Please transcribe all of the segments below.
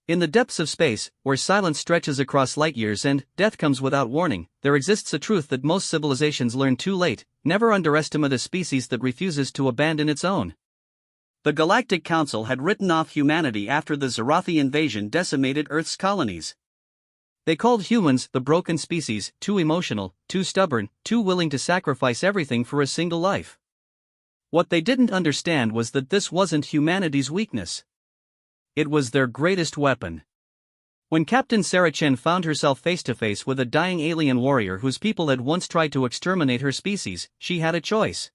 In the depths of space, where silence stretches across light years and death comes without warning, there exists a truth that most civilizations learn too late: never underestimate a species that refuses to abandon its own. The Galactic Council had written off humanity after the Zorathi invasion decimated Earth's colonies. They called humans the broken species, too emotional, too stubborn, too willing to sacrifice everything for a single life. What they didn't understand was that this wasn't humanity's weakness. It was their greatest weapon. When Captain Sarah Chen found herself face to face with a dying alien warrior whose people had once tried to exterminate her species, she had a choice.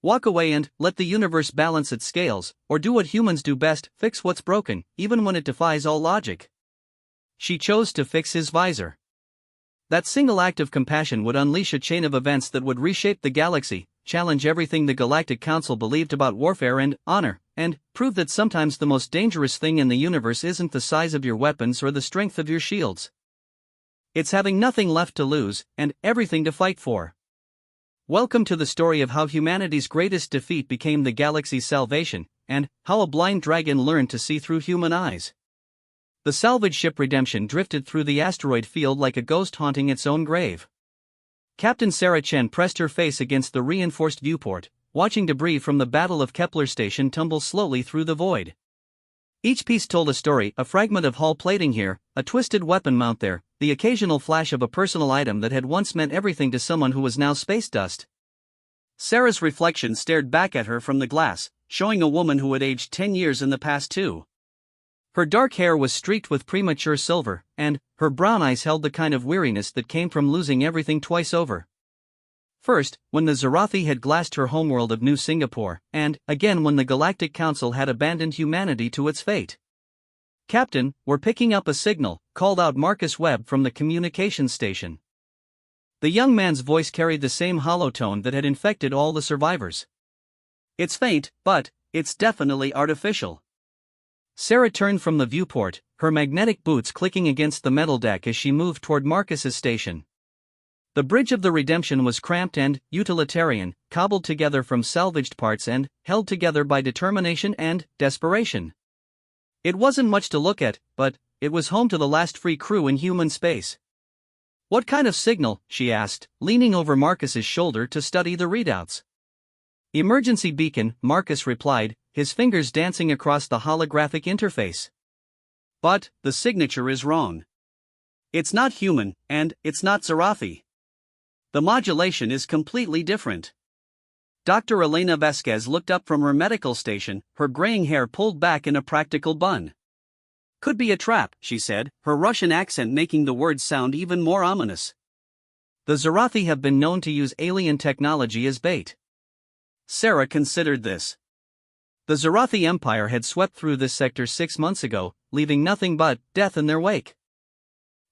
Walk away and let the universe balance its scales, or do what humans do best: fix what's broken, even when it defies all logic. She chose to fix his visor. That single act of compassion would unleash a chain of events that would reshape the galaxy, challenge everything the Galactic Council believed about warfare and honor, and prove that sometimes the most dangerous thing in the universe isn't the size of your weapons or the strength of your shields. It's having nothing left to lose, and everything to fight for. Welcome to the story of how humanity's greatest defeat became the galaxy's salvation, and how a blind dragon learned to see through human eyes. The salvage ship Redemption drifted through the asteroid field like a ghost haunting its own grave. Captain Sarah Chen pressed her face against the reinforced viewport, watching debris from the Battle of Kepler station tumble slowly through the void. Each piece told a story: a fragment of hull plating here, a twisted weapon mount there, the occasional flash of a personal item that had once meant everything to someone who was now space dust. Sarah's reflection stared back at her from the glass, showing a woman who had aged 10 years in the past too. Her dark hair was streaked with premature silver, and her brown eyes held the kind of weariness that came from losing everything twice over. First, when the Zorathi had glassed her homeworld of New Singapore, and again when the Galactic Council had abandoned humanity to its fate. "Captain, we're picking up a signal," called out Marcus Webb from the communications station. The young man's voice carried the same hollow tone that had infected all the survivors. "It's faint, but it's definitely artificial." Sarah turned from the viewport, her magnetic boots clicking against the metal deck as she moved toward Marcus's station. The bridge of the Redemption was cramped and utilitarian, cobbled together from salvaged parts and held together by determination and desperation. It wasn't much to look at, but it was home to the last free crew in human space. "What kind of signal?" she asked, leaning over Marcus's shoulder to study the readouts. "Emergency beacon," Marcus replied, his fingers dancing across the holographic interface. "But the signature is wrong. It's not human, and it's not Zorathi. The modulation is completely different." Dr. Elena Vasquez looked up from her medical station, her graying hair pulled back in a practical bun. "Could be a trap," she said, her Russian accent making the words sound even more ominous. "The Zorathi have been known to use alien technology as bait." Sarah considered this. The Zorathi Empire had swept through this sector 6 months ago, leaving nothing but death in their wake.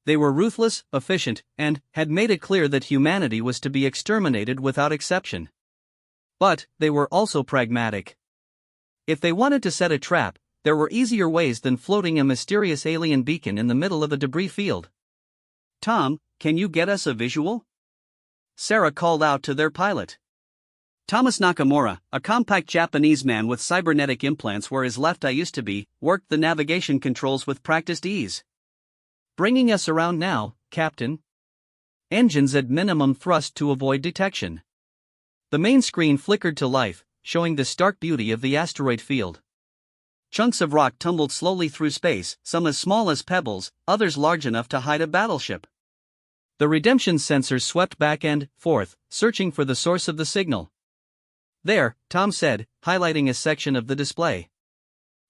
They were ruthless, efficient, and had made it clear that humanity was to be exterminated without exception. But they were also pragmatic. If they wanted to set a trap, there were easier ways than floating a mysterious alien beacon in the middle of a debris field. "Tom, can you get us a visual?" Sarah called out to their pilot. Thomas Nakamura, a compact Japanese man with cybernetic implants where his left eye used to be, worked the navigation controls with practiced ease. "Bringing us around now, Captain." Engines at minimum thrust to avoid detection. The main screen flickered to life, showing the stark beauty of the asteroid field. Chunks of rock tumbled slowly through space, some as small as pebbles, others large enough to hide a battleship. The Redemption sensors swept back and forth, searching for the source of the signal. "There," Tom said, highlighting a section of the display.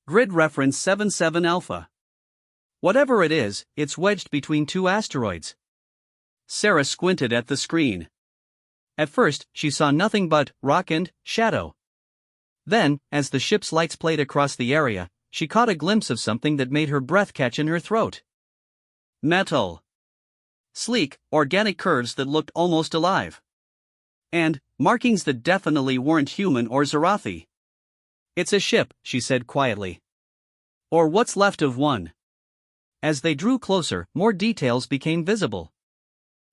"Grid reference 77 Alpha. Whatever it is, it's wedged between 2 asteroids." Sarah squinted at the screen. At first, she saw nothing but rock and shadow. Then, as the ship's lights played across the area, she caught a glimpse of something that made her breath catch in her throat. Metal. Sleek, organic curves that looked almost alive. And markings that definitely weren't human or Zorathi. "It's a ship," she said quietly. "Or what's left of one." As they drew closer, more details became visible.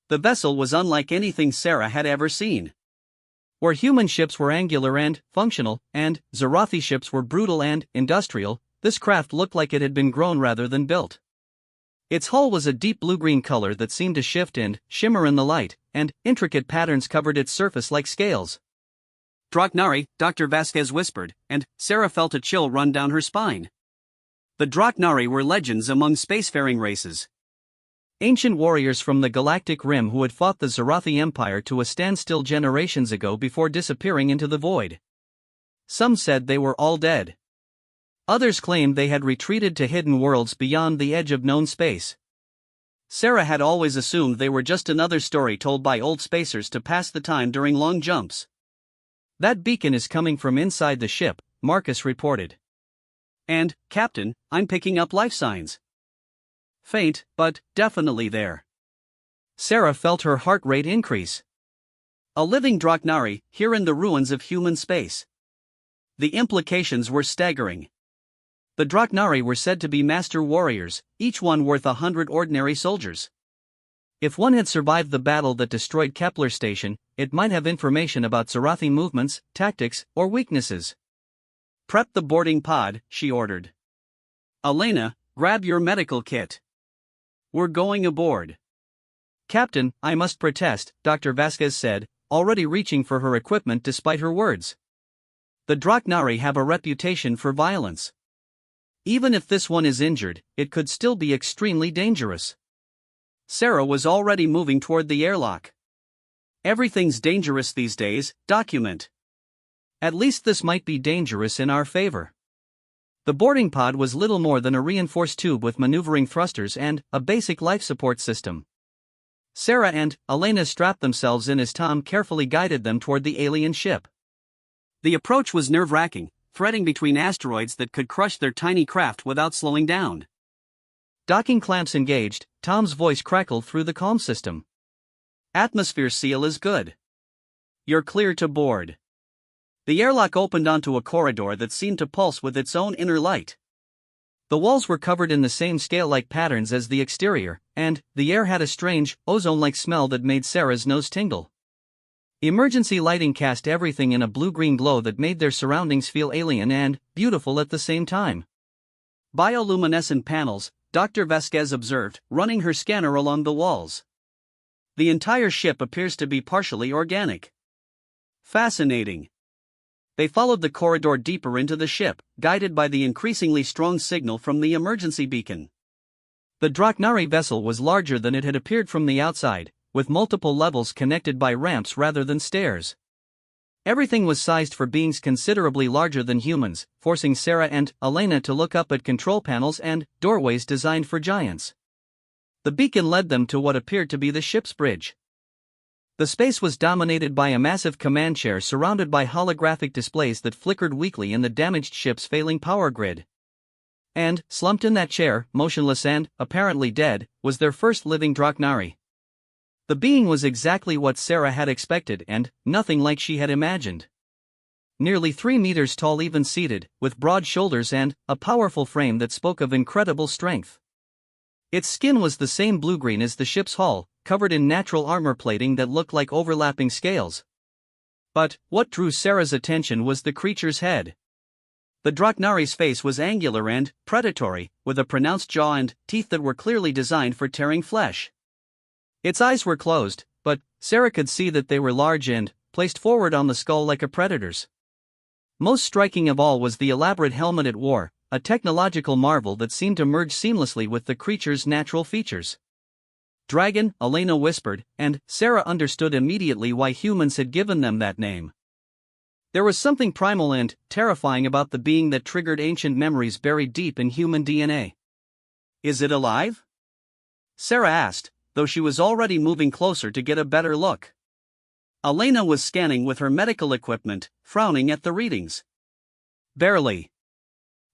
The vessel was unlike anything Sarah had ever seen. Where human ships were angular and functional, and Zorathi ships were brutal and industrial, this craft looked like it had been grown rather than built. Its hull was a deep blue-green color that seemed to shift and shimmer in the light, and intricate patterns covered its surface like scales. Draknari, Dr. Vasquez whispered, and Sarah felt a chill run down her spine. The Draknari were legends among spacefaring races. Ancient warriors from the Galactic Rim who had fought the Zarathi Empire to a standstill generations ago before disappearing into the void. Some said they were all dead. Others claimed they had retreated to hidden worlds beyond the edge of known space. Sarah had always assumed they were just another story told by old spacers to pass the time during long jumps. That beacon is coming from inside the ship, Marcus reported. And, Captain, I'm picking up life signs. Faint, but definitely there. Sarah felt her heart rate increase. A living Draknari, here in the ruins of human space. The implications were staggering. The Draknari were said to be master warriors, each one worth 100 ordinary soldiers. If one had survived the battle that destroyed Kepler Station, it might have information about Zarathi movements, tactics, or weaknesses. Prep the boarding pod, she ordered. Elena, grab your medical kit. We're going aboard. Captain, I must protest, Dr. Vasquez said, already reaching for her equipment despite her words. The Draknari have a reputation for violence. Even if this one is injured, it could still be extremely dangerous. Sarah was already moving toward the airlock. Everything's dangerous these days, document. At least this might be dangerous in our favor. The boarding pod was little more than a reinforced tube with maneuvering thrusters and a basic life support system. Sarah and Elena strapped themselves in as Tom carefully guided them toward the alien ship. The approach was nerve-wracking, threading between asteroids that could crush their tiny craft without slowing down. Docking clamps engaged, Tom's voice crackled through the comm system. Atmosphere seal is good. You're clear to board. The airlock opened onto a corridor that seemed to pulse with its own inner light. The walls were covered in the same scale-like patterns as the exterior, and the air had a strange, ozone-like smell that made Sarah's nose tingle. Emergency lighting cast everything in a blue-green glow that made their surroundings feel alien and beautiful at the same time. Bioluminescent panels, Dr. Vasquez observed, running her scanner along the walls. The entire ship appears to be partially organic. Fascinating. They followed the corridor deeper into the ship, guided by the increasingly strong signal from the emergency beacon. The Draknari vessel was larger than it had appeared from the outside, with multiple levels connected by ramps rather than stairs. Everything was sized for beings considerably larger than humans, forcing Sarah and Elena to look up at control panels and doorways designed for giants. The beacon led them to what appeared to be the ship's bridge. The space was dominated by a massive command chair surrounded by holographic displays that flickered weakly in the damaged ship's failing power grid. And, slumped in that chair, motionless and, apparently dead, was their first living Draknari. The being was exactly what Sarah had expected and nothing like she had imagined. Nearly 3 meters tall even seated, with broad shoulders and a powerful frame that spoke of incredible strength. Its skin was the same blue-green as the ship's hull, covered in natural armor plating that looked like overlapping scales. But what drew Sarah's attention was the creature's head. The Draknari's face was angular and predatory, with a pronounced jaw and teeth that were clearly designed for tearing flesh. Its eyes were closed, but Sarah could see that they were large and placed forward on the skull like a predator's. Most striking of all was the elaborate helmet it wore, a technological marvel that seemed to merge seamlessly with the creature's natural features. Dragon, Elena whispered, and Sarah understood immediately why humans had given them that name. There was something primal and terrifying about the being that triggered ancient memories buried deep in human DNA. Is it alive? Sarah asked, though she was already moving closer to get a better look. Elena was scanning with her medical equipment, frowning at the readings. Barely.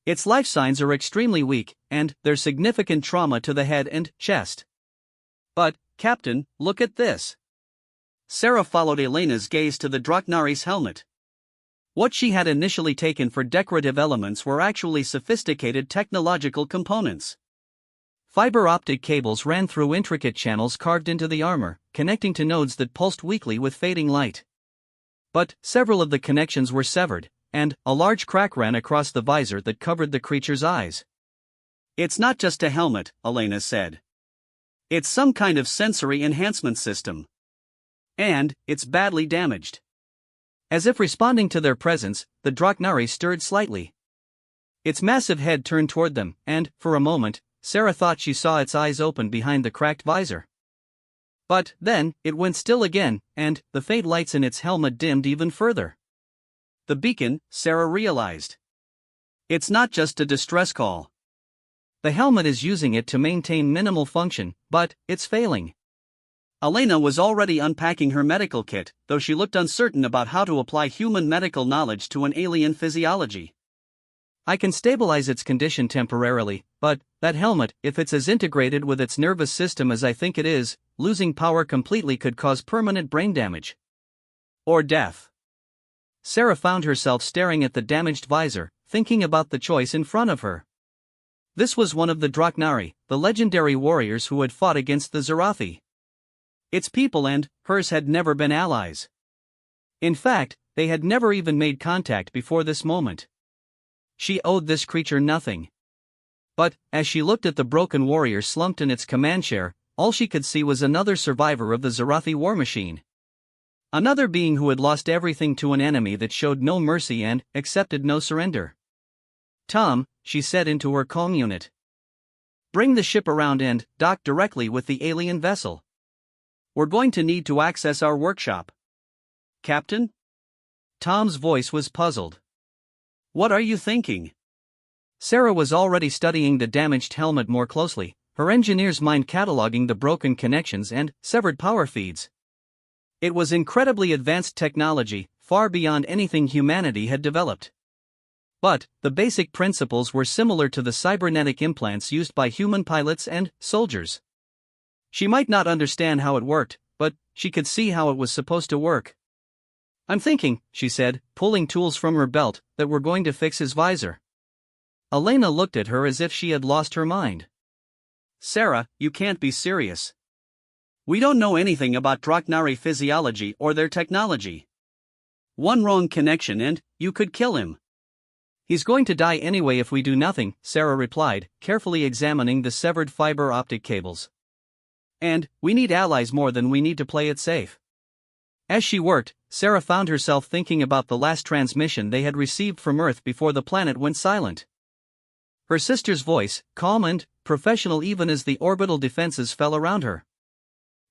Its life signs are extremely weak, and there's significant trauma to the head and chest. But, Captain, look at this. Sarah followed Elena's gaze to the Draknari's helmet. What she had initially taken for decorative elements were actually sophisticated technological components. Fiber optic cables ran through intricate channels carved into the armor, connecting to nodes that pulsed weakly with fading light. But several of the connections were severed, and a large crack ran across the visor that covered the creature's eyes. "It's not just a helmet," Elena said. "It's some kind of sensory enhancement system. And it's badly damaged." As if responding to their presence, the Draknari stirred slightly. Its massive head turned toward them, and, for a moment, Sarah thought she saw its eyes open behind the cracked visor. But then, it went still again, and the faint lights in its helmet dimmed even further. The beacon, Sarah realized. It's not just a distress call. The helmet is using it to maintain minimal function, but it's failing. Elena was already unpacking her medical kit, though she looked uncertain about how to apply human medical knowledge to an alien physiology. I can stabilize its condition temporarily, but that helmet, if it's as integrated with its nervous system as I think it is, losing power completely could cause permanent brain damage. Or death. Sarah found herself staring at the damaged visor, thinking about the choice in front of her. This was one of the Draknari, the legendary warriors who had fought against the Zarathi. Its people and hers had never been allies. In fact, they had never even made contact before this moment. She owed this creature nothing. But, as she looked at the broken warrior slumped in its command chair, all she could see was another survivor of the Zarathi war machine. Another being who had lost everything to an enemy that showed no mercy and accepted no surrender. "Tom," she said into her calm unit. "Bring the ship around and dock directly with the alien vessel. We're going to need to access our workshop." "Captain?" Tom's voice was puzzled. "What are you thinking?" Sarah was already studying the damaged helmet more closely, her engineer's mind cataloging the broken connections and severed power feeds. It was incredibly advanced technology, far beyond anything humanity had developed. But the basic principles were similar to the cybernetic implants used by human pilots and soldiers. She might not understand how it worked, but she could see how it was supposed to work. "I'm thinking," she said, pulling tools from her belt, "that we're going to fix his visor." Elena looked at her as if she had lost her mind. "Sarah, you can't be serious. We don't know anything about Draknari physiology or their technology. One wrong connection and you could kill him." "He's going to die anyway if we do nothing," Sarah replied, carefully examining the severed fiber optic cables. "And we need allies more than we need to play it safe." As she worked, Sarah found herself thinking about the last transmission they had received from Earth before the planet went silent. Her sister's voice, calm and professional even as the orbital defenses fell around her.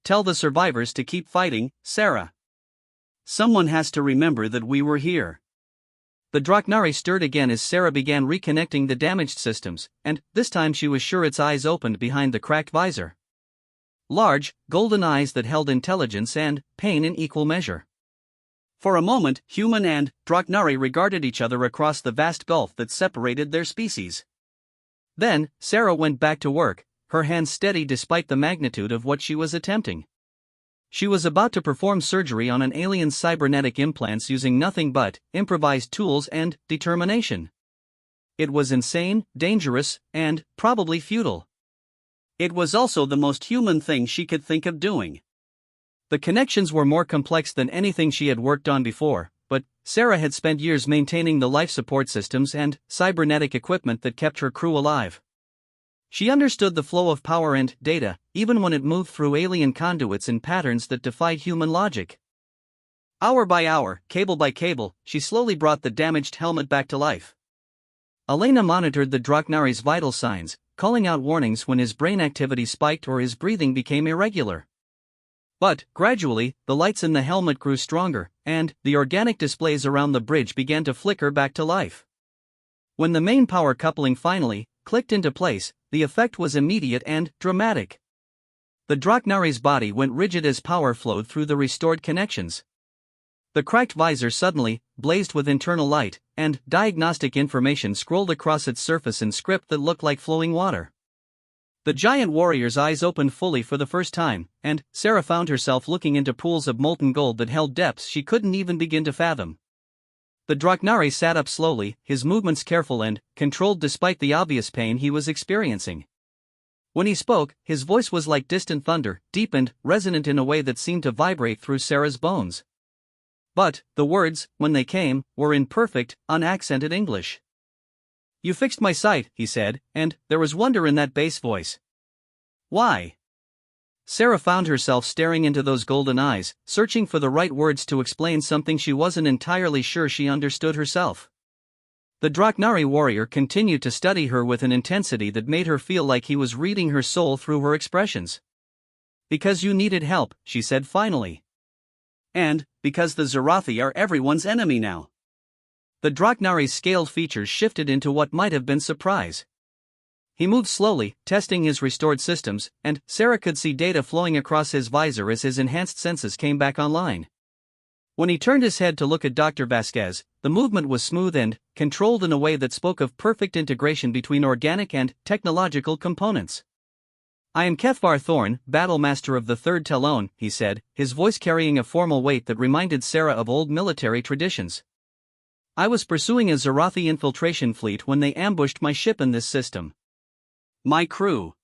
"Tell the survivors to keep fighting, Sarah. Someone has to remember that we were here." The Draknari stirred again as Sarah began reconnecting the damaged systems, and this time she was sure its eyes opened behind the cracked visor. Large, golden eyes that held intelligence and pain in equal measure. For a moment, human and Draknari regarded each other across the vast gulf that separated their species. Then, Sarah went back to work, her hands steady despite the magnitude of what she was attempting. She was about to perform surgery on an alien's cybernetic implants using nothing but improvised tools and determination. It was insane, dangerous, and probably futile. It was also the most human thing she could think of doing. The connections were more complex than anything she had worked on before, but Sarah had spent years maintaining the life support systems and cybernetic equipment that kept her crew alive. She understood the flow of power and data, even when it moved through alien conduits in patterns that defied human logic. Hour by hour, cable by cable, she slowly brought the damaged helmet back to life. Elena monitored the Draknari's vital signs, calling out warnings when his brain activity spiked or his breathing became irregular. But, gradually, the lights in the helmet grew stronger, and the organic displays around the bridge began to flicker back to life. When the main power coupling finally clicked into place, the effect was immediate and dramatic. The Draknari's body went rigid as power flowed through the restored connections. The cracked visor suddenly blazed with internal light, and diagnostic information scrolled across its surface in script that looked like flowing water. The giant warrior's eyes opened fully for the first time, and Sarah found herself looking into pools of molten gold that held depths she couldn't even begin to fathom. The Draknari sat up slowly, his movements careful and controlled despite the obvious pain he was experiencing. When he spoke, his voice was like distant thunder, deep and resonant in a way that seemed to vibrate through Sarah's bones. But, the words, when they came, were in perfect, unaccented English. "You fixed my sight," he said, and there was wonder in that bass voice. "Why?" Sarah found herself staring into those golden eyes, searching for the right words to explain something she wasn't entirely sure she understood herself. The Draknari warrior continued to study her with an intensity that made her feel like he was reading her soul through her expressions. "Because you needed help," she said finally. "And, because the Zarathi are everyone's enemy now." The Draknari's scaled features shifted into what might have been surprise. He moved slowly, testing his restored systems, and Sarah could see data flowing across his visor as his enhanced senses came back online. When he turned his head to look at Dr. Vasquez, the movement was smooth and controlled in a way that spoke of perfect integration between organic and technological components. "I am Kethvar Thorn, Battlemaster of the Third Talon," he said, his voice carrying a formal weight that reminded Sarah of old military traditions. "I was pursuing a Zarathi infiltration fleet when they ambushed my ship in this system. My crew."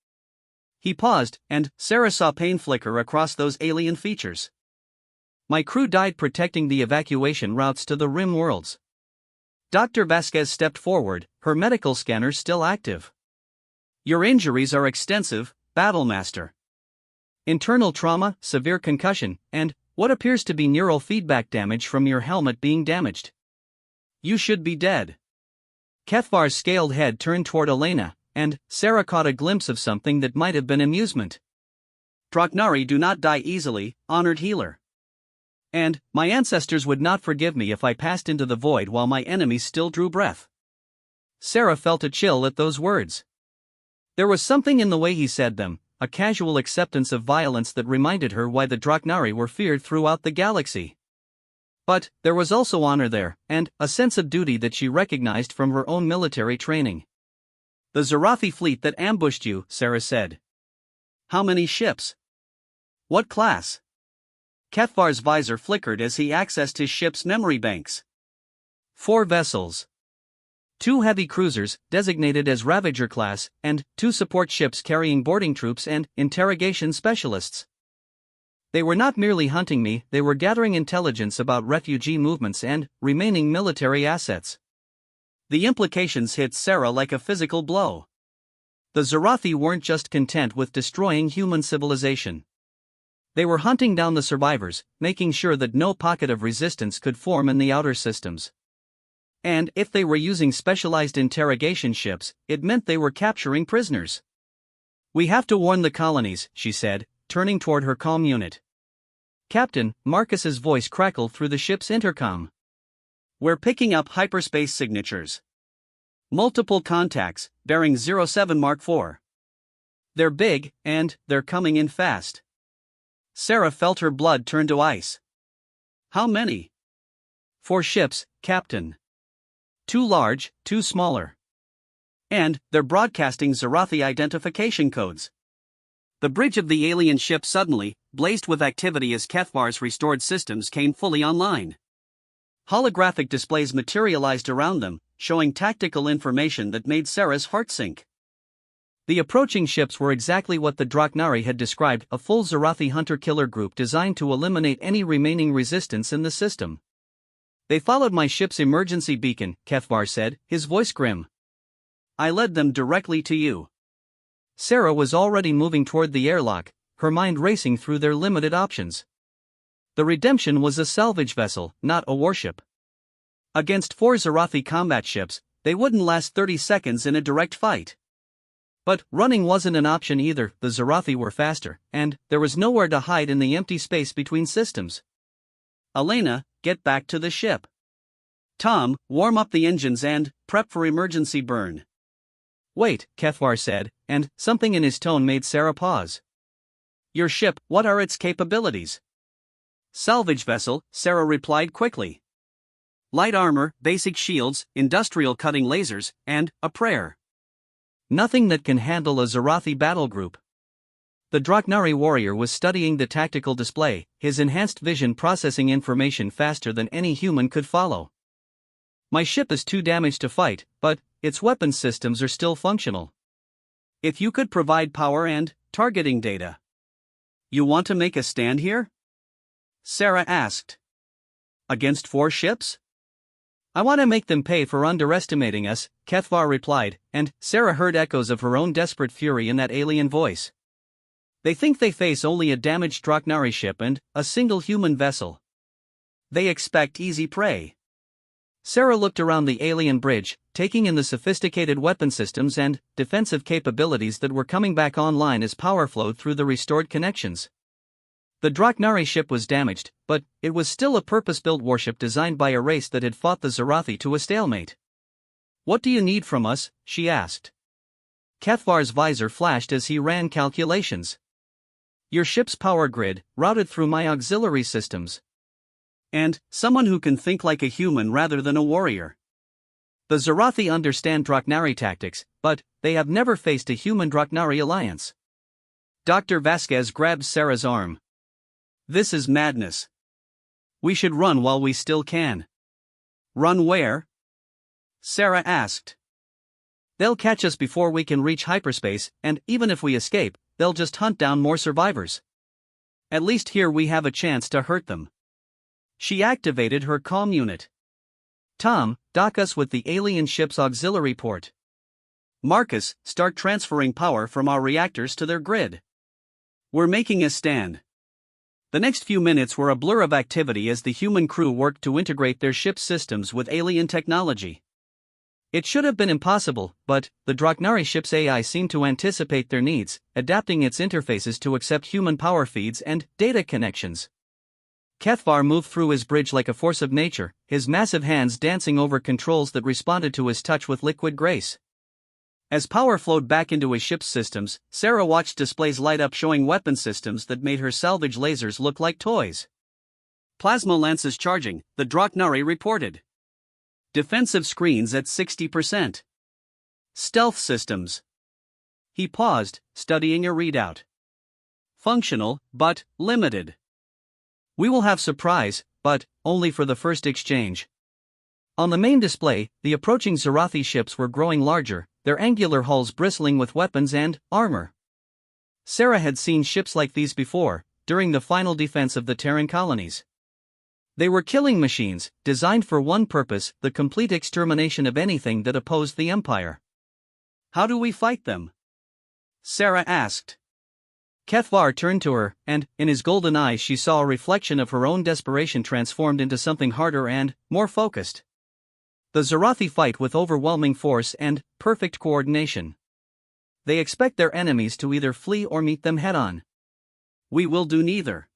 He paused, and Sarah saw pain flicker across those alien features. "My crew died protecting the evacuation routes to the Rim worlds." Dr. Vasquez stepped forward, her medical scanner still active. "Your injuries are extensive, Battlemaster. Internal trauma, severe concussion, and what appears to be neural feedback damage from your helmet being damaged. You should be dead." Kethvar's scaled head turned toward Elena, and Sarah caught a glimpse of something that might have been amusement. "Draknari do not die easily, honored healer. And my ancestors would not forgive me if I passed into the void while my enemies still drew breath." Sarah felt a chill at those words. There was something in the way he said them, a casual acceptance of violence that reminded her why the Draknari were feared throughout the galaxy. But there was also honor there, and a sense of duty that she recognized from her own military training. "The Zarathi fleet that ambushed you," Sarah said. "How many ships? What class?" Kethvar's visor flickered as he accessed his ship's memory banks. 4 vessels. 2 heavy cruisers, designated as Ravager class, and 2 support ships carrying boarding troops and interrogation specialists. They were not merely hunting me, they were gathering intelligence about refugee movements and remaining military assets. The implications hit Sarah like a physical blow. The Zarathi weren't just content with destroying human civilization. They were hunting down the survivors, making sure that no pocket of resistance could form in the outer systems. And if they were using specialized interrogation ships, it meant they were capturing prisoners. "We have to warn the colonies," she said, turning toward her comm unit. "Captain," Marcus's voice crackled through the ship's intercom. "We're picking up hyperspace signatures. Multiple contacts, bearing 07 Mark IV. They're big, and they're coming in fast." Sarah felt her blood turn to ice. "How many?" "4 ships, Captain. 2 large, 2 smaller. And they're broadcasting Zarathi identification codes." The bridge of the alien ship suddenly blazed with activity as Kethvar's restored systems came fully online. Holographic displays materialized around them, showing tactical information that made Sarah's heart sink. The approaching ships were exactly what the Draknari had described, a full Zarathi hunter-killer group designed to eliminate any remaining resistance in the system. "They followed my ship's emergency beacon," Kethvar said, his voice grim. "I led them directly to you." Sarah was already moving toward the airlock, her mind racing through their limited options. The Redemption was a salvage vessel, not a warship. Against 4 Zarathi combat ships, they wouldn't last 30 seconds in a direct fight. But running wasn't an option either, the Zarathi were faster, and there was nowhere to hide in the empty space between systems. "Elena, get back to the ship. Tom, warm up the engines and prep for emergency burn." "Wait," Kethvar said, and something in his tone made Sarah pause. "Your ship, what are its capabilities?" "Salvage vessel," Sarah replied quickly. "Light armor, basic shields, industrial cutting lasers, and a prayer. Nothing that can handle a Zarathi battle group." The Draknari warrior was studying the tactical display, his enhanced vision processing information faster than any human could follow. "My ship is too damaged to fight, but its weapon systems are still functional. If you could provide power and targeting data." "You want to make a stand here?" Sarah asked. Against 4 ships? I want to make them pay for underestimating us, Kethvar replied, and Sarah heard echoes of her own desperate fury in that alien voice. They think they face only a damaged Draknari ship and a single human vessel. They expect easy prey. Sarah looked around the alien bridge, taking in the sophisticated weapon systems and defensive capabilities that were coming back online as power flowed through the restored connections. The Draknari ship was damaged, but it was still a purpose-built warship designed by a race that had fought the Zarathi to a stalemate. What do you need from us? She asked. Kethvar's visor flashed as he ran calculations. Your ship's power grid, routed through my auxiliary systems. And someone who can think like a human rather than a warrior. The Zarathi understand Draknari tactics, but they have never faced a human Draknari alliance. Dr. Vasquez grabbed Sarah's arm. This is madness. We should run while we still can. Run where? Sarah asked. They'll catch us before we can reach hyperspace, and even if we escape, they'll just hunt down more survivors. At least here we have a chance to hurt them. She activated her comm unit. Tom, dock us with the alien ship's auxiliary port. Marcus, start transferring power from our reactors to their grid. We're making a stand. The next few minutes were a blur of activity as the human crew worked to integrate their ship's systems with alien technology. It should have been impossible, but the Draknari ship's AI seemed to anticipate their needs, adapting its interfaces to accept human power feeds and data connections. Kethvar moved through his bridge like a force of nature, his massive hands dancing over controls that responded to his touch with liquid grace. As power flowed back into his ship's systems, Sarah watched displays light up showing weapon systems that made her salvage lasers look like toys. Plasma lances charging, the Draknari reported. Defensive screens at 60%. Stealth systems. He paused, studying a readout. Functional, but limited. We will have surprise, but only for the first exchange. On the main display, the approaching Zarathi ships were growing larger, their angular hulls bristling with weapons and armor. Sarah had seen ships like these before, during the final defense of the Terran colonies. They were killing machines, designed for one purpose: the complete extermination of anything that opposed the Empire. How do we fight them? Sarah asked. Kethvar turned to her, and, in his golden eyes she saw a reflection of her own desperation transformed into something harder and more focused. The Zarathi fight with overwhelming force and perfect coordination. They expect their enemies to either flee or meet them head-on. We will do neither.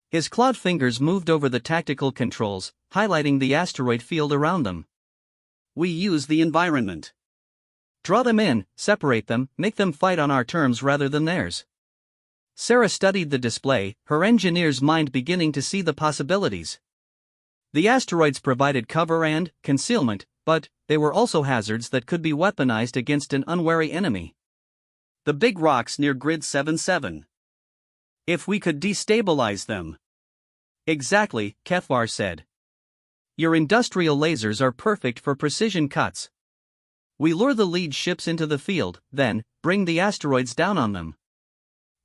His clawed fingers moved over the tactical controls, highlighting the asteroid field around them. We use the environment. Draw them in, separate them, make them fight on our terms rather than theirs. Sarah studied the display, her engineer's mind beginning to see the possibilities. The asteroids provided cover and concealment, but they were also hazards that could be weaponized against an unwary enemy. The big rocks near Grid 77. If we could destabilize them. Exactly, Kethvar said. Your industrial lasers are perfect for precision cuts. We lure the lead ships into the field, then bring the asteroids down on them.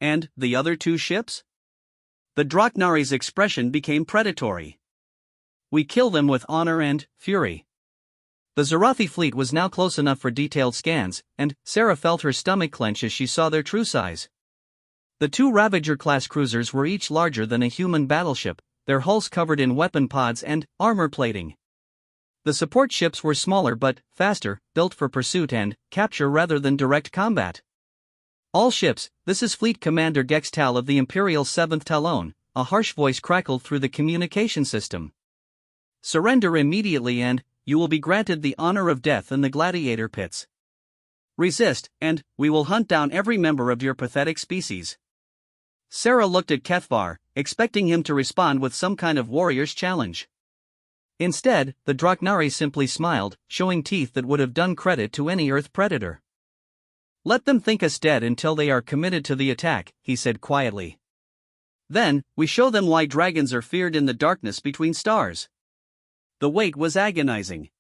And the other 2 ships? The Draknari's expression became predatory. We kill them with honor and fury. The Zarathi fleet was now close enough for detailed scans, and Sarah felt her stomach clench as she saw their true size. The 2 Ravager-class cruisers were each larger than a human battleship, their hulls covered in weapon pods and armor plating. The support ships were smaller but faster, built for pursuit and capture rather than direct combat. All ships, this is Fleet Commander Gextal of the Imperial 7th Talon, a harsh voice crackled through the communication system. Surrender immediately and you will be granted the honor of death in the gladiator pits. Resist, and we will hunt down every member of your pathetic species. Sarah looked at Kethvar, expecting him to respond with some kind of warrior's challenge. Instead, the Draknari simply smiled, showing teeth that would have done credit to any Earth predator. Let them think us dead until they are committed to the attack, he said quietly. Then, we show them why dragons are feared in the darkness between stars. The wait was agonizing.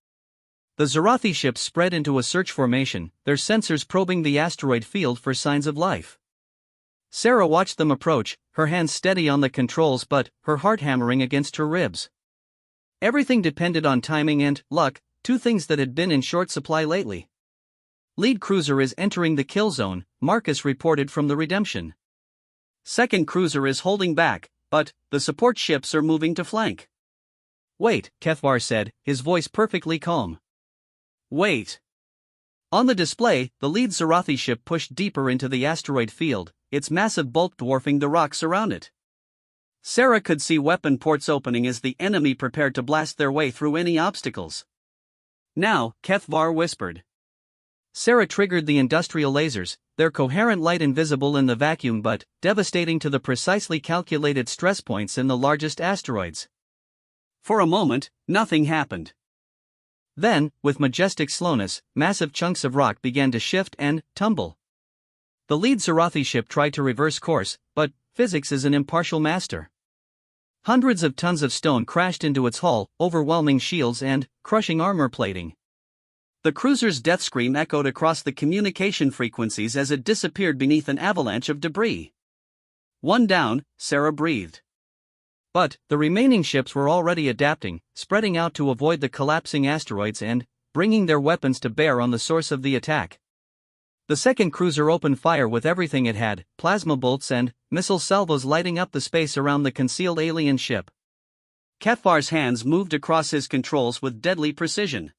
The Zarathi ships spread into a search formation, their sensors probing the asteroid field for signs of life. Sarah watched them approach, her hands steady on the controls but her heart hammering against her ribs. Everything depended on timing and luck, two things that had been in short supply lately. Lead cruiser is entering the kill zone, Marcus reported from the Redemption. Second cruiser is holding back, but the support ships are moving to flank. Wait, Kethvar said, his voice perfectly calm. Wait. On the display, the lead Zarathi ship pushed deeper into the asteroid field, its massive bulk dwarfing the rocks around it. Sarah could see weapon ports opening as the enemy prepared to blast their way through any obstacles. Now, Kethvar whispered. Sarah triggered the industrial lasers, their coherent light invisible in the vacuum but devastating to the precisely calculated stress points in the largest asteroids. For a moment, nothing happened. Then, with majestic slowness, massive chunks of rock began to shift and tumble. The lead Zarathi ship tried to reverse course, but physics is an impartial master. Hundreds of tons of stone crashed into its hull, overwhelming shields and crushing armor plating. The cruiser's death scream echoed across the communication frequencies as it disappeared beneath an avalanche of debris. One down, Sarah breathed. But the remaining ships were already adapting, spreading out to avoid the collapsing asteroids and bringing their weapons to bear on the source of the attack. The second cruiser opened fire with everything it had, plasma bolts and missile salvos lighting up the space around the concealed alien ship. Kethvar's hands moved across his controls with deadly precision.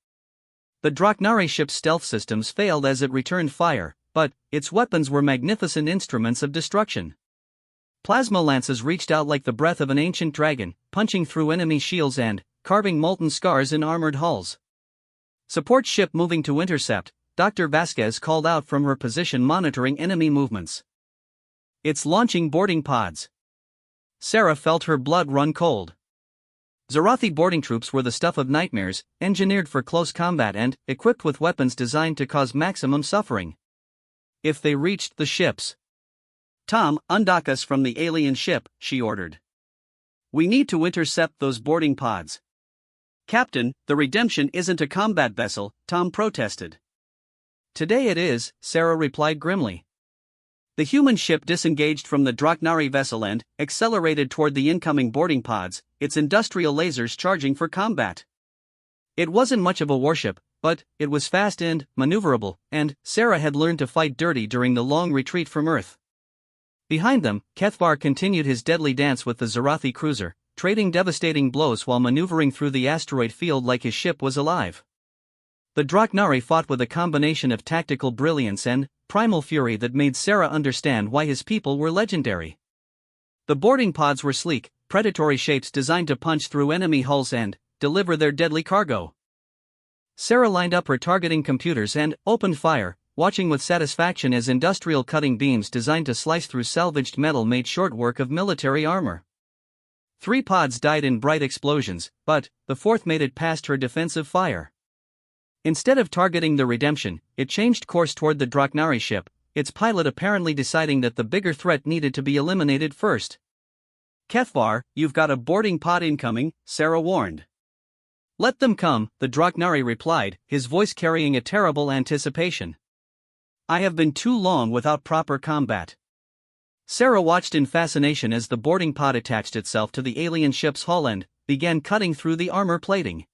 The Draknari ship's stealth systems failed as it returned fire, but its weapons were magnificent instruments of destruction. Plasma lances reached out like the breath of an ancient dragon, punching through enemy shields and carving molten scars in armored hulls. Support ship moving to intercept, Dr. Vasquez called out from her position monitoring enemy movements. It's launching boarding pods. Sarah felt her blood run cold. Zarathi boarding troops were the stuff of nightmares, engineered for close combat and equipped with weapons designed to cause maximum suffering. If they reached the ships. Tom, undock us from the alien ship, she ordered. We need to intercept those boarding pods. Captain, the Redemption isn't a combat vessel, Tom protested. Today it is, Sarah replied grimly. The human ship disengaged from the Draknari vessel and accelerated toward the incoming boarding pods, its industrial lasers charging for combat. It wasn't much of a warship, but it was fast and maneuverable, and Sarah had learned to fight dirty during the long retreat from Earth. Behind them, Kethvar continued his deadly dance with the Zarathi cruiser, trading devastating blows while maneuvering through the asteroid field like his ship was alive. The Draknari fought with a combination of tactical brilliance and primal fury that made Sarah understand why his people were legendary. The boarding pods were sleek, predatory shapes designed to punch through enemy hulls and deliver their deadly cargo. Sarah lined up her targeting computers and opened fire, watching with satisfaction as industrial cutting beams designed to slice through salvaged metal made short work of military armor. 3 pods died in bright explosions, but the fourth made it past her defensive fire. Instead of targeting the Redemption, it changed course toward the Draknari ship, its pilot apparently deciding that the bigger threat needed to be eliminated first. Kethvar, you've got a boarding pod incoming, Sarah warned. Let them come, the Draknari replied, his voice carrying a terrible anticipation. I have been too long without proper combat. Sarah watched in fascination as the boarding pod attached itself to the alien ship's hull and began cutting through the armor plating.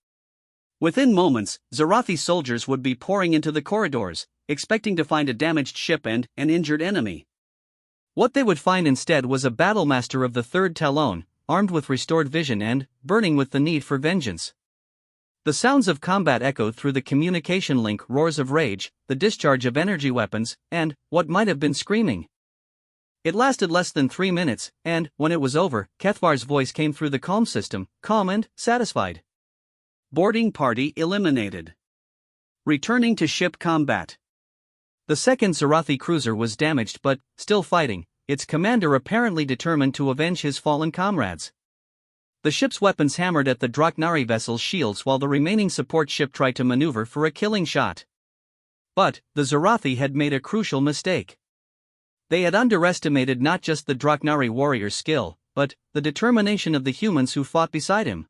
Within moments, Zarathi soldiers would be pouring into the corridors, expecting to find a damaged ship and an injured enemy. What they would find instead was a battlemaster of the Third Talon, armed with restored vision and burning with the need for vengeance. The sounds of combat echoed through the communication link, roars of rage, the discharge of energy weapons, and what might have been screaming. It lasted less than 3 minutes, and when it was over, Kethvar's voice came through the comm system, calm and satisfied. Boarding party eliminated. Returning to ship combat. The second Zarathi cruiser was damaged but still fighting, its commander apparently determined to avenge his fallen comrades. The ship's weapons hammered at the Draknari vessel's shields while the remaining support ship tried to maneuver for a killing shot. But the Zarathi had made a crucial mistake. They had underestimated not just the Draknari warrior's skill, but the determination of the humans who fought beside him.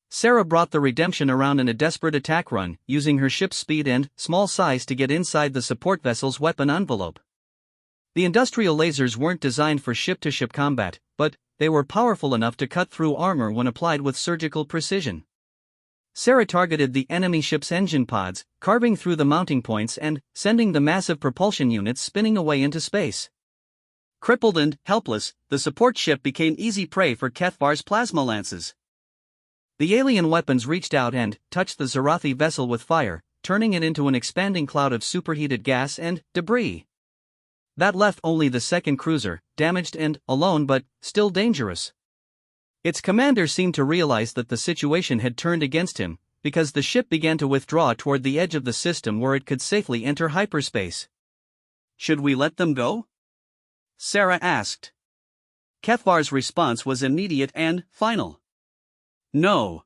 Sarah brought the Redemption around in a desperate attack run, using her ship's speed and small size to get inside the support vessel's weapon envelope. The industrial lasers weren't designed for ship-to-ship combat, but they were powerful enough to cut through armor when applied with surgical precision. Sarah targeted the enemy ship's engine pods, carving through the mounting points and sending the massive propulsion units spinning away into space. Crippled and helpless, the support ship became easy prey for Kethvar's plasma lances. The alien weapons reached out and touched the Zarathi vessel with fire, turning it into an expanding cloud of superheated gas and debris. That left only the second cruiser, damaged and alone but still dangerous. Its commander seemed to realize that the situation had turned against him, because the ship began to withdraw toward the edge of the system where it could safely enter hyperspace. "Should we let them go?" Sarah asked. Kethvar's response was immediate and final. "No."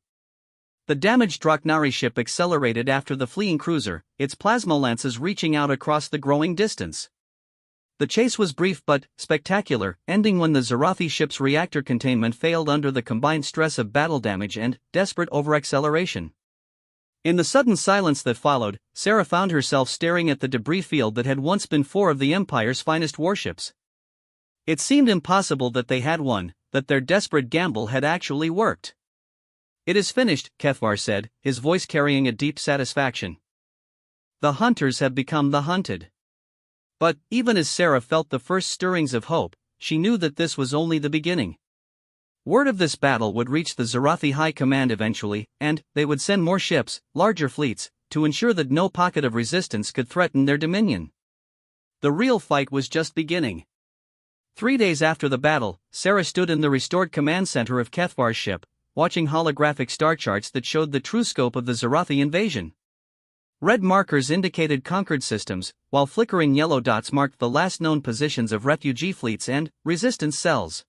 The damaged Draknari ship accelerated after the fleeing cruiser, its plasma lances reaching out across the growing distance. The chase was brief but spectacular, ending when the Zarathi ship's reactor containment failed under the combined stress of battle damage and desperate overacceleration. In the sudden silence that followed, Sarah found herself staring at the debris field that had once been four of the Empire's finest warships. It seemed impossible that they had won, that their desperate gamble had actually worked. "It is finished," Kethvar said, his voice carrying a deep satisfaction. "The hunters have become the hunted." But, even as Sarah felt the first stirrings of hope, she knew that this was only the beginning. Word of this battle would reach the Zarathi High Command eventually, and they would send more ships, larger fleets, to ensure that no pocket of resistance could threaten their dominion. The real fight was just beginning. 3 days after the battle, Sarah stood in the restored command center of Kethvar's ship, watching holographic star charts that showed the true scope of the Zarathi invasion. Red markers indicated conquered systems, while flickering yellow dots marked the last known positions of refugee fleets and resistance cells.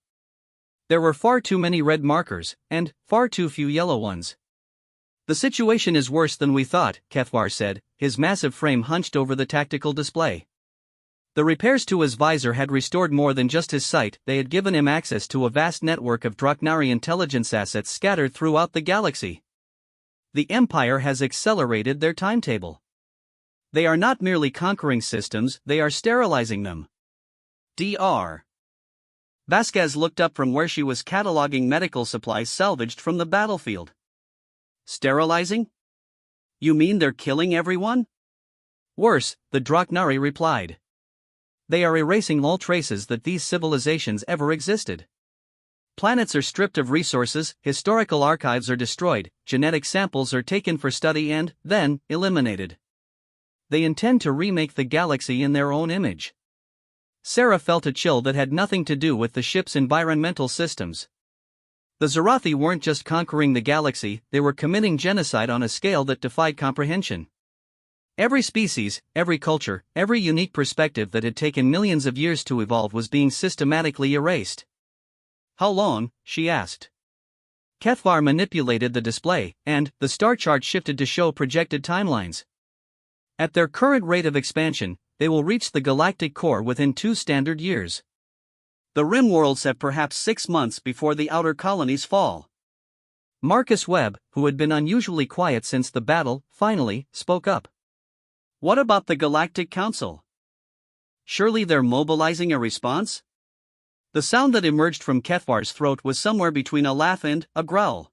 There were far too many red markers, and far too few yellow ones. "The situation is worse than we thought," Kethvar said, his massive frame hunched over the tactical display. The repairs to his visor had restored more than just his sight, they had given him access to a vast network of Draknari intelligence assets scattered throughout the galaxy. The Empire has accelerated their timetable. They are not merely conquering systems, they are sterilizing them. Dr. Vasquez looked up from where she was cataloging medical supplies salvaged from the battlefield. "Sterilizing? You mean they're killing everyone?" "Worse," the Draknari replied. "They are erasing all traces that these civilizations ever existed. Planets are stripped of resources, historical archives are destroyed, genetic samples are taken for study and, then, eliminated. They intend to remake the galaxy in their own image." Sarah felt a chill that had nothing to do with the ship's environmental systems. The Zarathi weren't just conquering the galaxy, they were committing genocide on a scale that defied comprehension. Every species, every culture, every unique perspective that had taken millions of years to evolve was being systematically erased. "How long?" she asked. Kethvar manipulated the display, and the star chart shifted to show projected timelines. At their current rate of expansion, they will reach the galactic core within 2 standard years. The rim worlds have perhaps 6 months before the outer colonies fall. Marcus Webb, who had been unusually quiet since the battle, finally spoke up. "What about the Galactic Council? Surely they're mobilizing a response?" The sound that emerged from Kethvar's throat was somewhere between a laugh and a growl.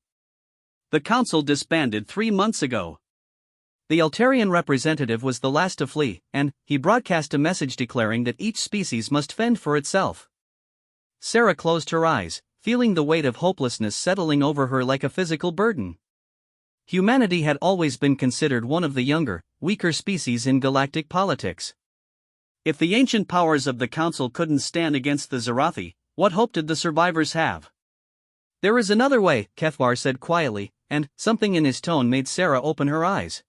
"The council disbanded 3 months ago. The Altarian representative was the last to flee, and he broadcast a message declaring that each species must fend for itself." Sarah closed her eyes, feeling the weight of hopelessness settling over her like a physical burden. Humanity had always been considered one of the younger, weaker species in galactic politics. If the ancient powers of the Council couldn't stand against the Zarathi, what hope did the survivors have? "There is another way," Kethvar said quietly, and something in his tone made Sarah open her eyes.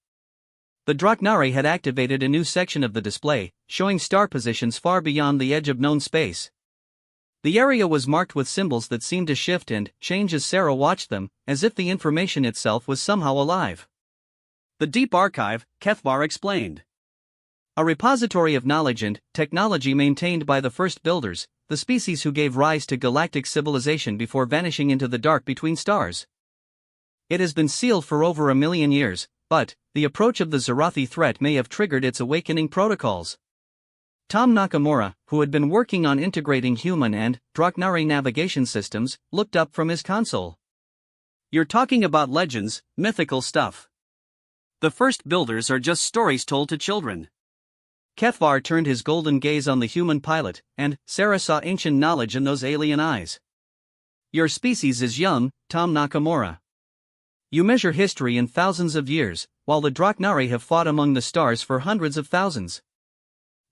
The Draknari had activated a new section of the display, showing star positions far beyond the edge of known space. The area was marked with symbols that seemed to shift and change as Sarah watched them, as if the information itself was somehow alive. "The Deep Archive," Kethvar explained. "A repository of knowledge and technology maintained by the first builders, the species who gave rise to galactic civilization before vanishing into the dark between stars. It has been sealed for over 1 million years, but the approach of the Zarathi threat may have triggered its awakening protocols." Tom Nakamura, who had been working on integrating human and Draknari navigation systems, looked up from his console. You're talking about legends, mythical stuff. The first builders are just stories told to children. Kethvar turned his golden gaze on the human pilot, and Sarah saw ancient knowledge in those alien eyes. Your species is young, Tom Nakamura. You measure history in thousands of years, while the Draknari have fought among the stars for hundreds of thousands.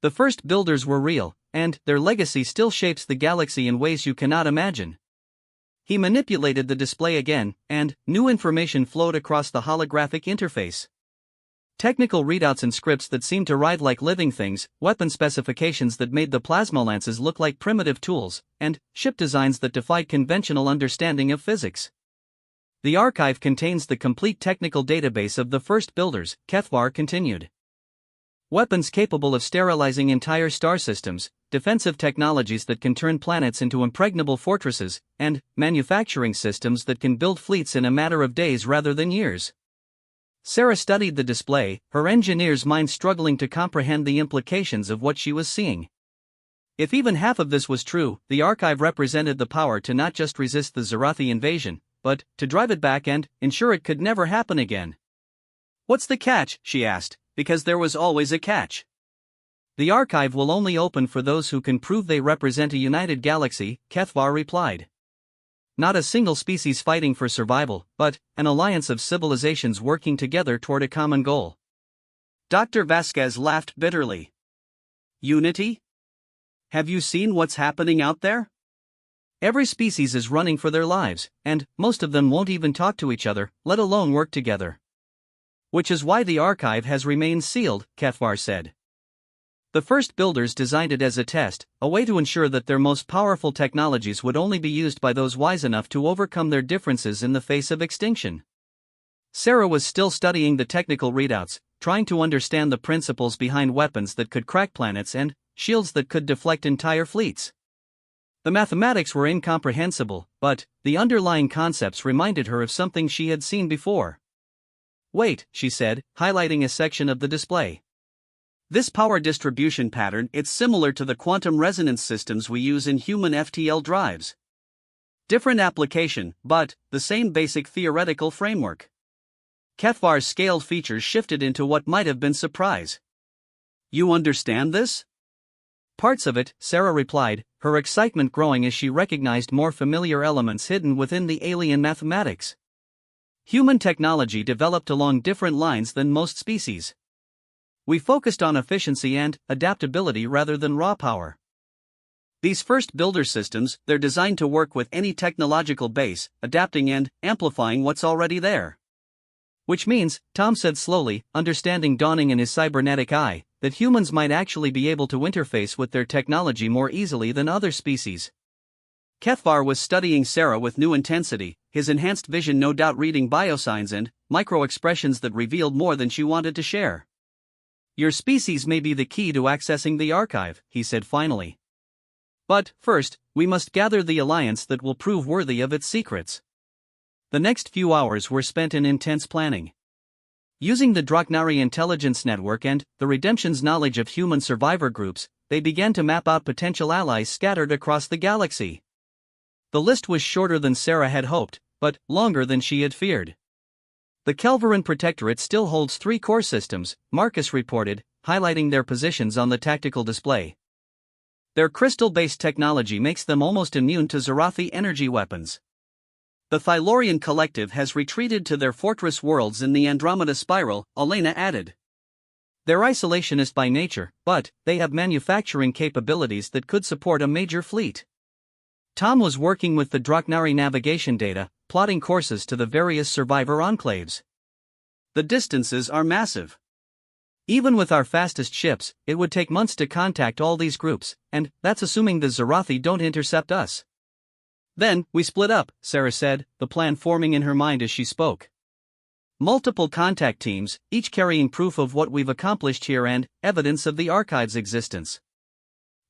The first builders were real, and their legacy still shapes the galaxy in ways you cannot imagine. He manipulated the display again, and new information flowed across the holographic interface. Technical readouts and scripts that seemed to ride like living things, weapon specifications that made the plasma lances look like primitive tools, and ship designs that defied conventional understanding of physics. The archive contains the complete technical database of the first builders, Kethvar continued. Weapons capable of sterilizing entire star systems, defensive technologies that can turn planets into impregnable fortresses, and manufacturing systems that can build fleets in a matter of days rather than years. Sarah studied the display, her engineer's mind struggling to comprehend the implications of what she was seeing. If even half of this was true, the archive represented the power to not just resist the Zarathi invasion, but to drive it back and ensure it could never happen again. What's the catch? She asked, because there was always a catch. The archive will only open for those who can prove they represent a united galaxy, Kethvar replied. Not a single species fighting for survival, but an alliance of civilizations working together toward a common goal. Dr. Vasquez laughed bitterly. Unity? Have you seen what's happening out there? Every species is running for their lives, and most of them won't even talk to each other, let alone work together. Which is why the archive has remained sealed, Kethvar said. The first builders designed it as a test, a way to ensure that their most powerful technologies would only be used by those wise enough to overcome their differences in the face of extinction. Sarah was still studying the technical readouts, trying to understand the principles behind weapons that could crack planets and shields that could deflect entire fleets. The mathematics were incomprehensible, but the underlying concepts reminded her of something she had seen before. Wait, she said, highlighting a section of the display. This power distribution pattern, it's similar to the quantum resonance systems we use in human FTL drives. Different application, but the same basic theoretical framework. Kethvar's scaled features shifted into what might have been surprise. You understand this? Parts of it, Sarah replied, her excitement growing as she recognized more familiar elements hidden within the alien mathematics. Human technology developed along different lines than most species. We focused on efficiency and adaptability rather than raw power. These first builder systems, they're designed to work with any technological base, adapting and amplifying what's already there. Which means, Tom said slowly, understanding dawning in his cybernetic eye, that humans might actually be able to interface with their technology more easily than other species. Kethvar was studying Sarah with new intensity, his enhanced vision no doubt reading biosigns and micro-expressions that revealed more than she wanted to share. Your species may be the key to accessing the archive, he said finally. But, first, we must gather the alliance that will prove worthy of its secrets. The next few hours were spent in intense planning. Using the Draknari intelligence network and the Redemption's knowledge of human survivor groups, they began to map out potential allies scattered across the galaxy. The list was shorter than Sarah had hoped, but longer than she had feared. The Kelveran Protectorate still holds 3 core systems, Marcus reported, highlighting their positions on the tactical display. Their crystal-based technology makes them almost immune to Zarathi energy weapons. The Thylorian Collective has retreated to their fortress worlds in the Andromeda Spiral, Elena added. They're isolationist by nature, but they have manufacturing capabilities that could support a major fleet. Tom was working with the Draknari navigation data, plotting courses to the various survivor enclaves. The distances are massive. Even with our fastest ships, it would take months to contact all these groups, and that's assuming the Zarathi don't intercept us. Then, we split up, Sarah said, the plan forming in her mind as she spoke. Multiple contact teams, each carrying proof of what we've accomplished here and evidence of the archive's existence.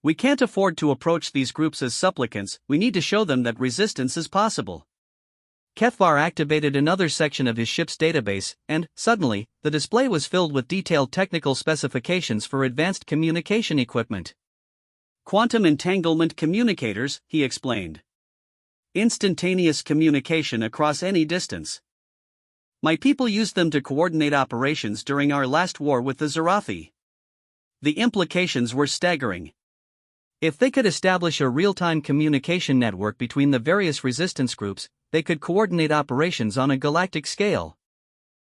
We can't afford to approach these groups as supplicants, we need to show them that resistance is possible. Kethvar activated another section of his ship's database, and, suddenly, the display was filled with detailed technical specifications for advanced communication equipment. Quantum entanglement communicators, he explained. Instantaneous communication across any distance. My people used them to coordinate operations during our last war with the Zarathi. The implications were staggering. If they could establish a real-time communication network between the various resistance groups, they could coordinate operations on a galactic scale.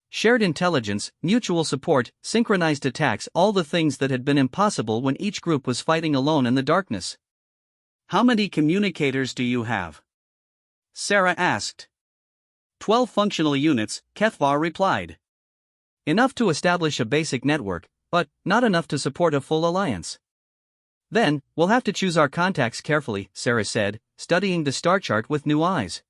Shared intelligence, mutual support, synchronized attacks, all the things that had been impossible when each group was fighting alone in the darkness. How many communicators do you have? Sarah asked. 12 functional units, Kethvar replied. Enough to establish a basic network, but not enough to support a full alliance. Then, we'll have to choose our contacts carefully, Sarah said, studying the star chart with new eyes.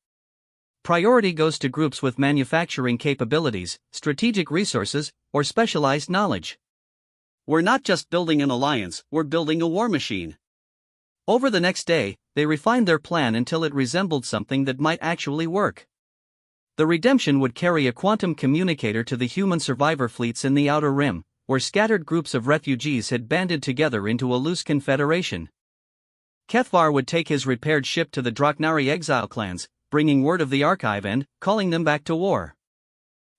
Priority goes to groups with manufacturing capabilities, strategic resources, or specialized knowledge. We're not just building an alliance, we're building a war machine. Over the next day, they refined their plan until it resembled something that might actually work. The Redemption would carry a quantum communicator to the human survivor fleets in the Outer Rim, where scattered groups of refugees had banded together into a loose confederation. Kethvar would take his repaired ship to the Draknari exile clans, bringing word of the archive and calling them back to war.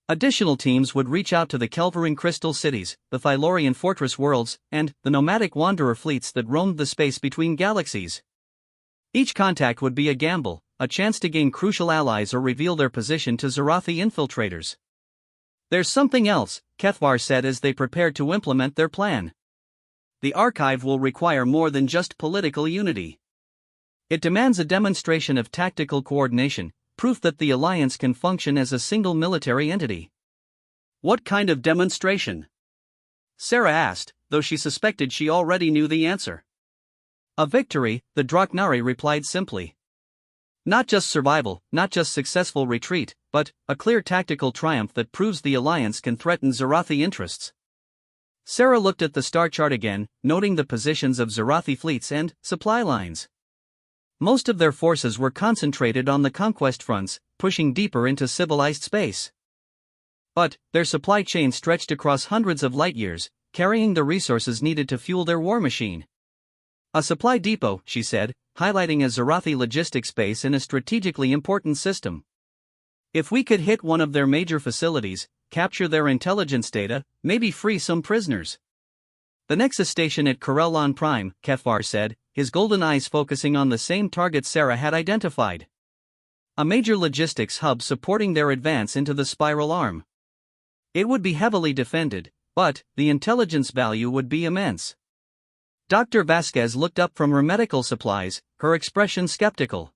Additional teams would reach out to the Kelvering Crystal Cities, the Thylorian Fortress worlds, and the nomadic wanderer fleets that roamed the space between galaxies. Each contact would be a gamble, a chance to gain crucial allies or reveal their position to Zarathi infiltrators. There's something else, Kethvar said as they prepared to implement their plan. The archive will require more than just political unity. It demands a demonstration of tactical coordination, proof that the alliance can function as a single military entity. What kind of demonstration? Sarah asked, though she suspected she already knew the answer. A victory, the Draknari replied simply. Not just survival, not just successful retreat, but a clear tactical triumph that proves the alliance can threaten Zarathi interests. Sarah looked at the star chart again, noting the positions of Zarathi fleets and supply lines. Most of their forces were concentrated on the conquest fronts, pushing deeper into civilized space. But their supply chain stretched across hundreds of light-years, carrying the resources needed to fuel their war machine. A supply depot, she said, highlighting a Zarathi logistics base in a strategically important system. If we could hit one of their major facilities, capture their intelligence data, maybe free some prisoners. The Nexus station at Corellon Prime, Kethvar said, his golden eyes focusing on the same target Sarah had identified. A major logistics hub supporting their advance into the spiral arm. It would be heavily defended, but the intelligence value would be immense. Dr. Vasquez looked up from her medical supplies, her expression skeptical.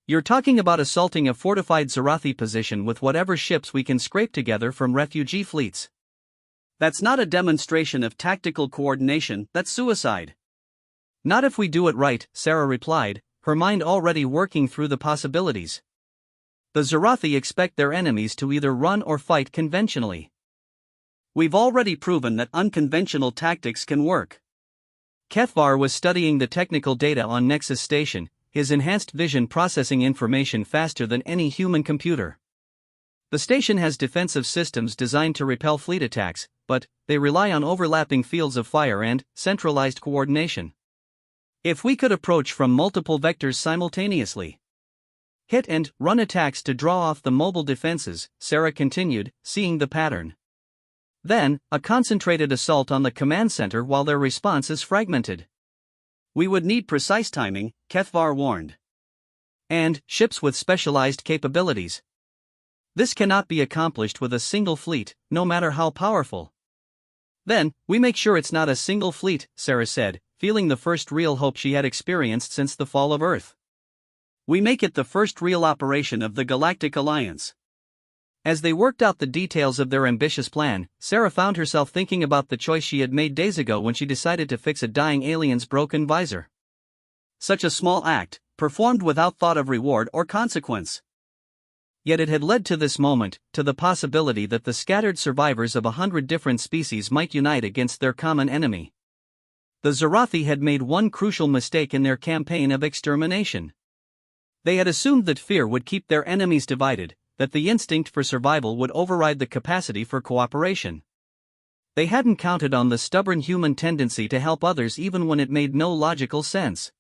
You're talking about assaulting a fortified Zarathi position with whatever ships we can scrape together from refugee fleets. That's not a demonstration of tactical coordination, that's suicide. Not if we do it right, Sarah replied, her mind already working through the possibilities. The Zarathi expect their enemies to either run or fight conventionally. We've already proven that unconventional tactics can work. Kethvar was studying the technical data on Nexus Station, his enhanced vision processing information faster than any human computer. The station has defensive systems designed to repel fleet attacks, but they rely on overlapping fields of fire and centralized coordination. If we could approach from multiple vectors simultaneously, hit and run attacks to draw off the mobile defenses, Sarah continued, seeing the pattern. Then, a concentrated assault on the command center while their response is fragmented. We would need precise timing, Kethvar warned. And ships with specialized capabilities. This cannot be accomplished with a single fleet, no matter how powerful. Then, we make sure it's not a single fleet, Sarah said, feeling the first real hope she had experienced since the fall of Earth. We make it the first real operation of the Galactic Alliance. As they worked out the details of their ambitious plan, Sarah found herself thinking about the choice she had made days ago when she decided to fix a dying alien's broken visor. Such a small act, performed without thought of reward or consequence. Yet it had led to this moment, to the possibility that the scattered survivors of 100 different species might unite against their common enemy. The Zarathi had made one crucial mistake in their campaign of extermination. They had assumed that fear would keep their enemies divided, that the instinct for survival would override the capacity for cooperation. They hadn't counted on the stubborn human tendency to help others even when it made no logical sense.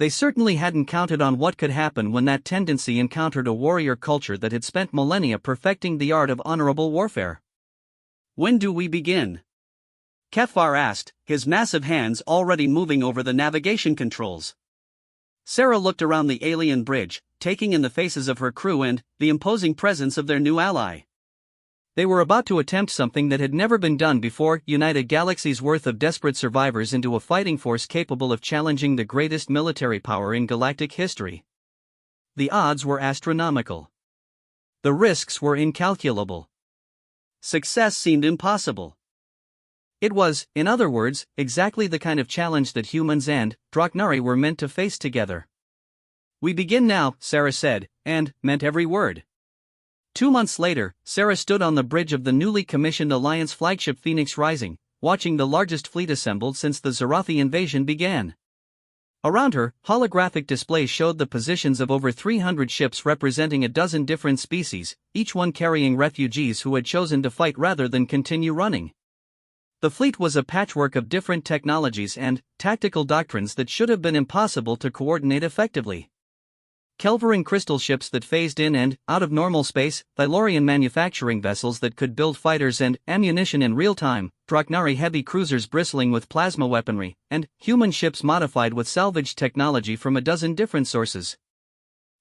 They certainly hadn't counted on what could happen when that tendency encountered a warrior culture that had spent millennia perfecting the art of honorable warfare. When do we begin? Kefar asked, his massive hands already moving over the navigation controls. Sarah looked around the alien bridge, taking in the faces of her crew and the imposing presence of their new ally. They were about to attempt something that had never been done before: unite a galaxy's worth of desperate survivors into a fighting force capable of challenging the greatest military power in galactic history. The odds were astronomical. The risks were incalculable. Success seemed impossible. It was, in other words, exactly the kind of challenge that humans and Draknari were meant to face together. "We begin now," Sarah said, and meant every word. 2 months later, Sarah stood on the bridge of the newly commissioned Alliance flagship Phoenix Rising, watching the largest fleet assembled since the Zarathi invasion began. Around her, holographic displays showed the positions of over 300 ships representing a dozen different species, each one carrying refugees who had chosen to fight rather than continue running. The fleet was a patchwork of different technologies and tactical doctrines that should have been impossible to coordinate effectively. Kelverin crystal ships that phased in and out of normal space, Thylorian manufacturing vessels that could build fighters and ammunition in real time, Draknari heavy cruisers bristling with plasma weaponry, and human ships modified with salvage technology from a dozen different sources.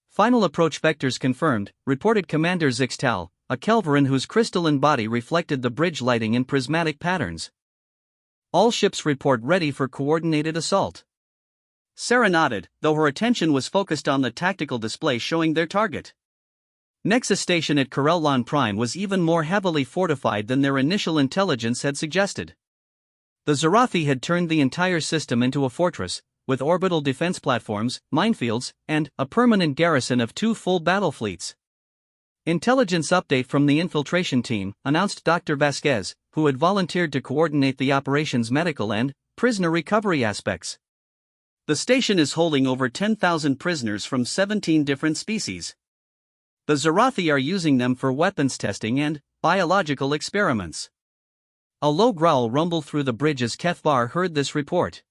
"Final approach vectors confirmed," reported Commander Zixtal, a Kelverin whose crystalline body reflected the bridge lighting in prismatic patterns. "All ships report ready for coordinated assault." Sarah nodded, though her attention was focused on the tactical display showing their target. Nexus Station at Corellan Prime was even more heavily fortified than their initial intelligence had suggested. The Zarathi had turned the entire system into a fortress, with orbital defense platforms, minefields, and a permanent garrison of 2 full battle fleets. "Intelligence update from the infiltration team," announced Dr. Vasquez, who had volunteered to coordinate the operation's medical and prisoner recovery aspects. "The station is holding over 10,000 prisoners from 17 different species. The Zarathi are using them for weapons testing and biological experiments." A low growl rumbled through the bridge as Kefvar heard this report.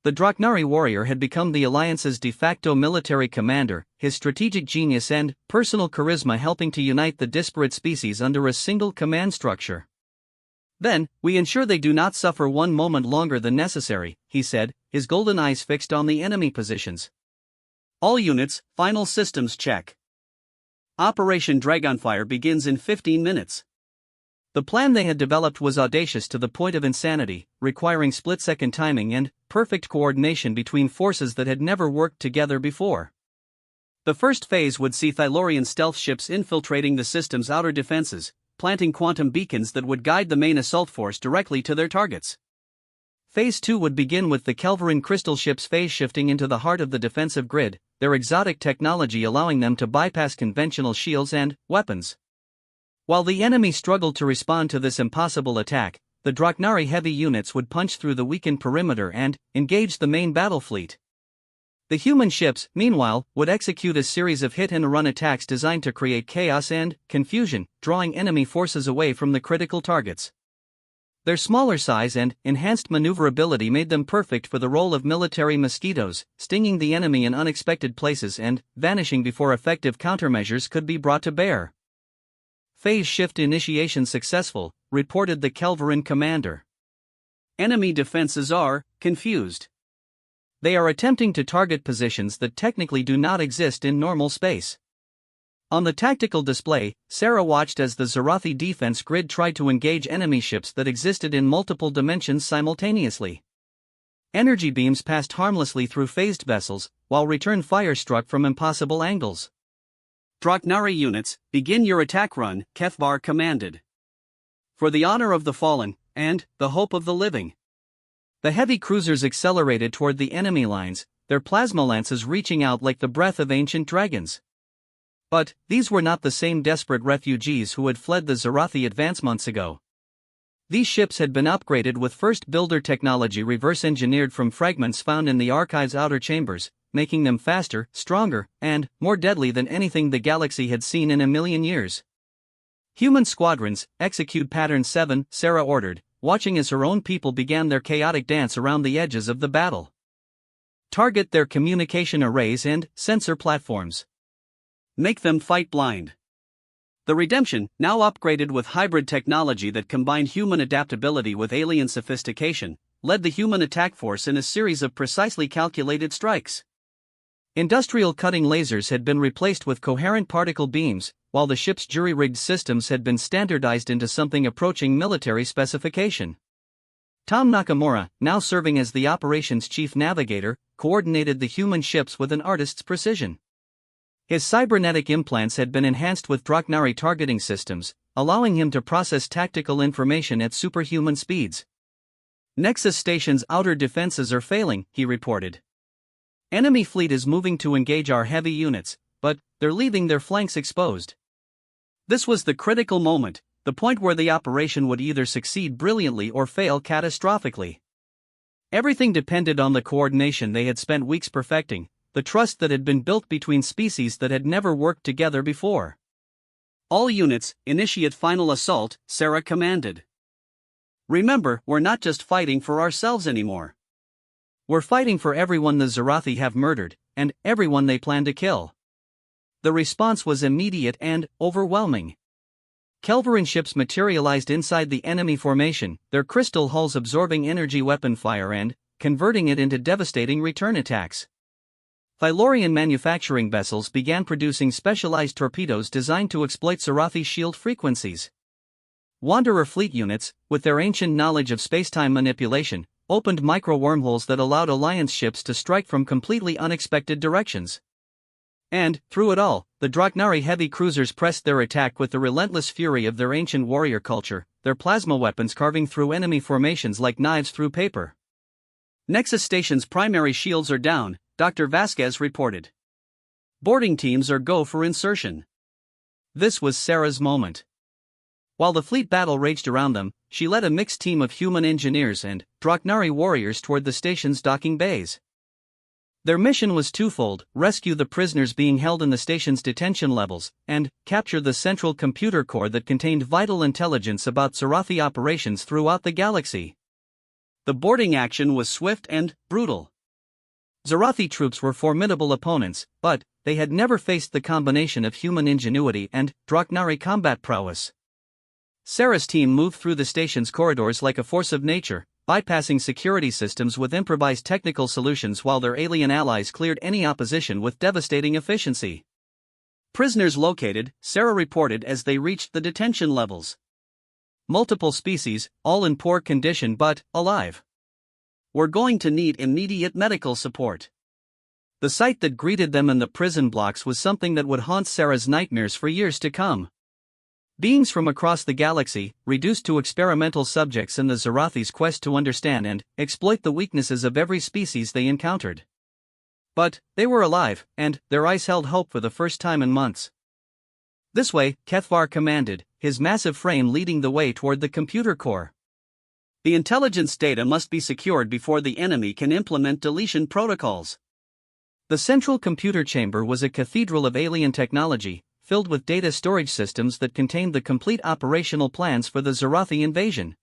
The Draknari warrior had become the Alliance's de facto military commander, his strategic genius and personal charisma helping to unite the disparate species under a single command structure. "Then, we ensure they do not suffer one moment longer than necessary," he said, his golden eyes fixed on the enemy positions. "All units, final systems check. Operation Dragonfire begins in 15 minutes. The plan they had developed was audacious to the point of insanity, requiring split-second timing and perfect coordination between forces that had never worked together before. The first phase would see Thylorian stealth ships infiltrating the system's outer defenses, planting quantum beacons that would guide the main assault force directly to their targets. Phase 2 would begin with the Kelverin crystal ships phase shifting into the heart of the defensive grid, their exotic technology allowing them to bypass conventional shields and weapons. While the enemy struggled to respond to this impossible attack, the Draknari heavy units would punch through the weakened perimeter and engage the main battle fleet. The human ships, meanwhile, would execute a series of hit-and-run attacks designed to create chaos and confusion, drawing enemy forces away from the critical targets. Their smaller size and enhanced maneuverability made them perfect for the role of military mosquitoes, stinging the enemy in unexpected places and vanishing before effective countermeasures could be brought to bear. "Phase shift initiation successful," reported the Kelverin commander. "Enemy defenses are confused. They are attempting to target positions that technically do not exist in normal space." On the tactical display, Sarah watched as the Zarathi defense grid tried to engage enemy ships that existed in multiple dimensions simultaneously. Energy beams passed harmlessly through phased vessels, while return fire struck from impossible angles. "Draknari units, begin your attack run," Kefvar commanded. "For the honor of the fallen, and the hope of the living." The heavy cruisers accelerated toward the enemy lines, their plasma lances reaching out like the breath of ancient dragons. But these were not the same desperate refugees who had fled the Zarathi advance months ago. These ships had been upgraded with first builder technology reverse-engineered from fragments found in the Archive's outer chambers, making them faster, stronger, and more deadly than anything the galaxy had seen in a million years. "Human squadrons, execute Pattern 7, Sarah ordered, watching as her own people began their chaotic dance around the edges of the battle. Target their communication arrays and sensor platforms. Make them fight blind. The Redemption, now upgraded with hybrid technology that combined human adaptability with alien sophistication, led the human attack force in a series of precisely calculated strikes. Industrial cutting lasers had been replaced with coherent particle beams, while the ship's jury-rigged systems had been standardized into something approaching military specification. Tom Nakamura, now serving as the operations chief navigator, coordinated the human ships with an artist's precision. His cybernetic implants had been enhanced with Draknari targeting systems, allowing him to process tactical information at superhuman speeds. Nexus Station's outer defenses are failing, he reported. Enemy fleet is moving to engage our heavy units, but they're leaving their flanks exposed. This was the critical moment, the point where the operation would either succeed brilliantly or fail catastrophically. Everything depended on the coordination they had spent weeks perfecting, the trust that had been built between species that had never worked together before. All units, initiate final assault, Sarah commanded. Remember, we're not just fighting for ourselves anymore. We're fighting for everyone the Zarathi have murdered, and everyone they plan to kill. The response was immediate and overwhelming. Kelverin ships materialized inside the enemy formation, their crystal hulls absorbing energy weapon fire and converting it into devastating return attacks. Thylorian manufacturing vessels began producing specialized torpedoes designed to exploit Zarathi shield frequencies. Wanderer fleet units, with their ancient knowledge of spacetime manipulation, opened micro-wormholes that allowed Alliance ships to strike from completely unexpected directions. And, through it all, the Draknari heavy cruisers pressed their attack with the relentless fury of their ancient warrior culture, their plasma weapons carving through enemy formations like knives through paper. Nexus Station's primary shields are down, Dr. Vasquez reported. Boarding teams are go for insertion. This was Sarah's moment. While the fleet battle raged around them, she led a mixed team of human engineers and Draknari warriors toward the station's docking bays. Their mission was twofold: rescue the prisoners being held in the station's detention levels, and capture the central computer core that contained vital intelligence about Zarathi operations throughout the galaxy. The boarding action was swift and brutal. Zarathi troops were formidable opponents, but they had never faced the combination of human ingenuity and Draknari combat prowess. Sarah's team moved through the station's corridors like a force of nature, bypassing security systems with improvised technical solutions while their alien allies cleared any opposition with devastating efficiency. Prisoners located, Sarah reported as they reached the detention levels. Multiple species, all in poor condition but alive. We're going to need immediate medical support. The sight that greeted them in the prison blocks was something that would haunt Sarah's nightmares for years to come. Beings from across the galaxy, reduced to experimental subjects in the Zarathi's quest to understand and exploit the weaknesses of every species they encountered. But they were alive, and their eyes held hope for the first time in months. This way, Kethvar commanded, his massive frame leading the way toward the computer core. The intelligence data must be secured before the enemy can implement deletion protocols. The central computer chamber was a cathedral of alien technology, filled with data storage systems that contained the complete operational plans for the Zarathi invasion.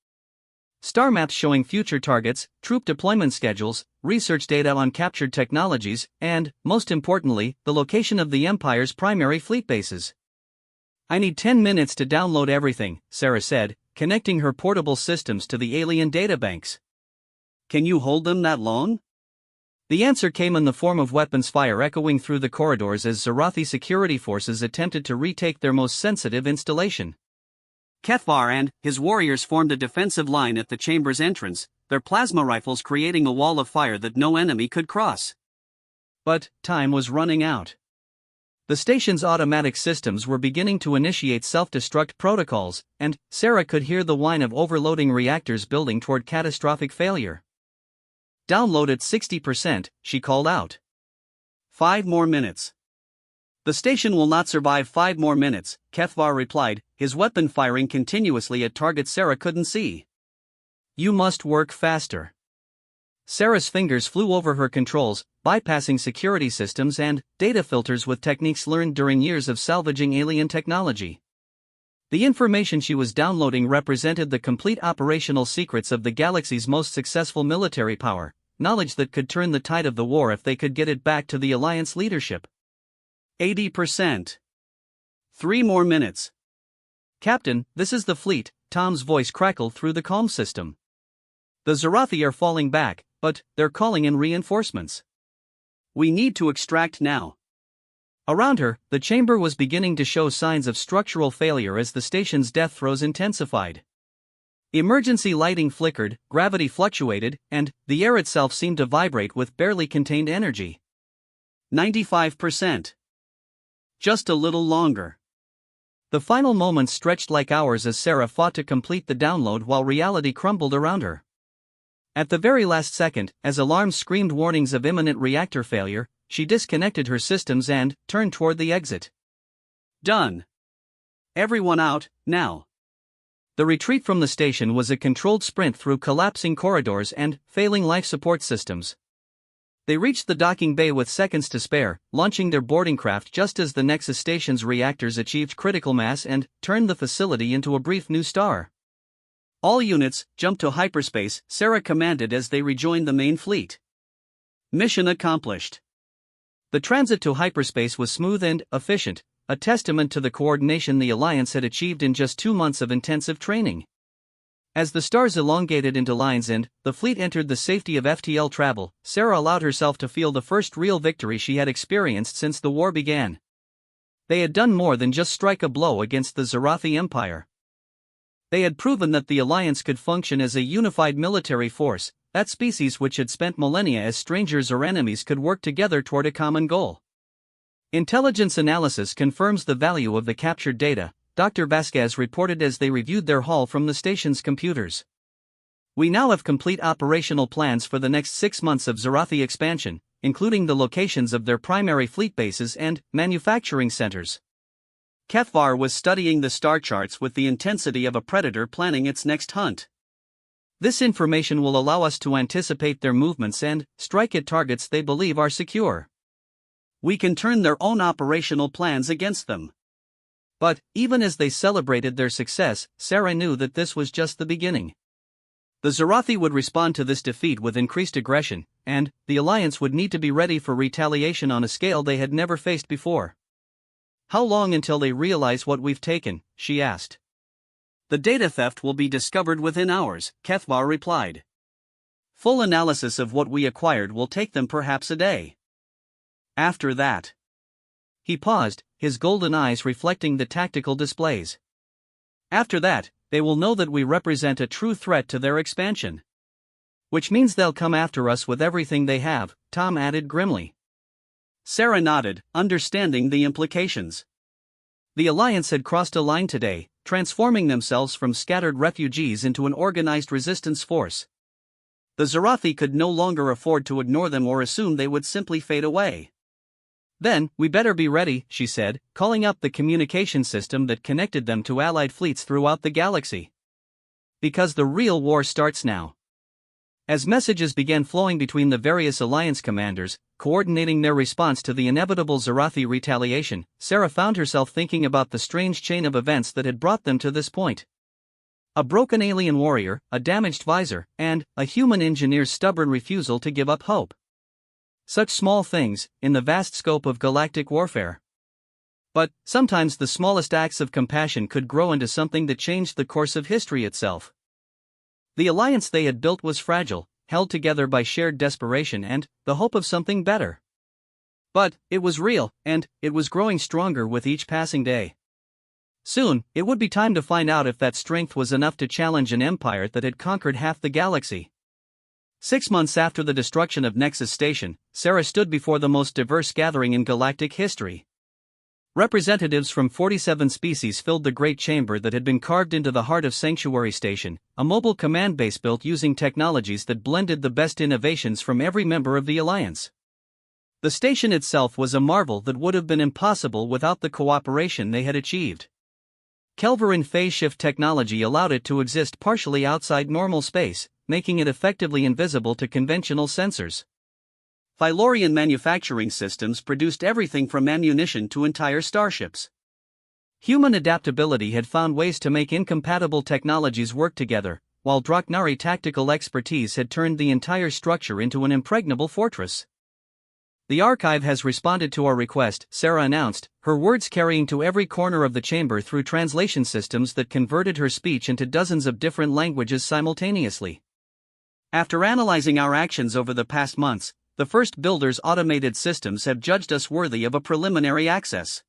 Star maps showing future targets, troop deployment schedules, research data on captured technologies, and, most importantly, the location of the Empire's primary fleet bases. "I need 10 minutes to download everything," Sarah said, connecting her portable systems to the alien databanks. "Can you hold them that long?" The answer came in the form of weapons fire echoing through the corridors as Zarathi security forces attempted to retake their most sensitive installation. Kethvar and his warriors formed a defensive line at the chamber's entrance, their plasma rifles creating a wall of fire that no enemy could cross. But time was running out. The station's automatic systems were beginning to initiate self-destruct protocols, and Sarah could hear the whine of overloading reactors building toward catastrophic failure. "Download at 60%, she called out. 5 more minutes. "The station will not survive 5 more minutes, Kethvar replied, his weapon firing continuously at targets Sarah couldn't see. "You must work faster." Sarah's fingers flew over her controls, bypassing security systems and data filters with techniques learned during years of salvaging alien technology. The information she was downloading represented the complete operational secrets of the galaxy's most successful military power, knowledge that could turn the tide of the war if they could get it back to the Alliance leadership. 80%. 3 more minutes. Captain, this is the fleet, Tom's voice crackled through the comm system. The Zarathi are falling back, but they're calling in reinforcements. We need to extract now. Around her, the chamber was beginning to show signs of structural failure as the station's death throes intensified. Emergency lighting flickered, gravity fluctuated, and the air itself seemed to vibrate with barely contained energy. 95%. Just a little longer. The final moments stretched like hours as Sarah fought to complete the download while reality crumbled around her. At the very last second, as alarms screamed warnings of imminent reactor failure, she disconnected her systems and turned toward the exit. Done. Everyone out, now. The retreat from the station was a controlled sprint through collapsing corridors and failing life support systems. They reached the docking bay with seconds to spare, launching their boarding craft just as the Nexus station's reactors achieved critical mass and turned the facility into a brief new star. All units, jump to hyperspace, Sarah commanded as they rejoined the main fleet. Mission accomplished. The transit to hyperspace was smooth and efficient, a testament to the coordination the Alliance had achieved in just 2 months of intensive training. As the stars elongated into lines and the fleet entered the safety of FTL travel, Sarah allowed herself to feel the first real victory she had experienced since the war began. They had done more than just strike a blow against the Zarathi Empire. They had proven that the Alliance could function as a unified military force, that species which had spent millennia as strangers or enemies could work together toward a common goal. Intelligence analysis confirms the value of the captured data, Dr. Vasquez reported as they reviewed their haul from the station's computers. We now have complete operational plans for the next 6 months of Zarathi expansion, including the locations of their primary fleet bases and manufacturing centers. Kefvar was studying the star charts with the intensity of a predator planning its next hunt. This information will allow us to anticipate their movements and strike at targets they believe are secure. We can turn their own operational plans against them. But, even as they celebrated their success, Sarah knew that this was just the beginning. The Zarathi would respond to this defeat with increased aggression, and the Alliance would need to be ready for retaliation on a scale they had never faced before. How long until they realize what we've taken? She asked. The data theft will be discovered within hours, Kefvar replied. Full analysis of what we acquired will take them perhaps a day. After that. He paused, his golden eyes reflecting the tactical displays. After that, they will know that we represent a true threat to their expansion. Which means they'll come after us with everything they have, Tom added grimly. Sarah nodded, understanding the implications. The Alliance had crossed a line today, transforming themselves from scattered refugees into an organized resistance force. The Zarathi could no longer afford to ignore them or assume they would simply fade away. Then, we better be ready, she said, calling up the communication system that connected them to Allied fleets throughout the galaxy. Because the real war starts now. As messages began flowing between the various Alliance commanders, coordinating their response to the inevitable Zarathi retaliation, Sarah found herself thinking about the strange chain of events that had brought them to this point. A broken alien warrior, a damaged visor, and a human engineer's stubborn refusal to give up hope. Such small things, in the vast scope of galactic warfare. But, sometimes the smallest acts of compassion could grow into something that changed the course of history itself. The alliance they had built was fragile, held together by shared desperation and the hope of something better. But, it was real, and it was growing stronger with each passing day. Soon, it would be time to find out if that strength was enough to challenge an empire that had conquered half the galaxy. 6 months after the destruction of Nexus Station, Sarah stood before the most diverse gathering in galactic history. Representatives from 47 species filled the great chamber that had been carved into the heart of Sanctuary Station, a mobile command base built using technologies that blended the best innovations from every member of the Alliance. The station itself was a marvel that would have been impossible without the cooperation they had achieved. Kelverin phase shift technology allowed it to exist partially outside normal space, making it effectively invisible to conventional sensors. Phylorian manufacturing systems produced everything from ammunition to entire starships. Human adaptability had found ways to make incompatible technologies work together, while Draknari tactical expertise had turned the entire structure into an impregnable fortress. "The archive has responded to our request," Sarah announced, her words carrying to every corner of the chamber through translation systems that converted her speech into dozens of different languages simultaneously. "After analyzing our actions over the past months, the first builders' automated systems have judged us worthy of a preliminary access."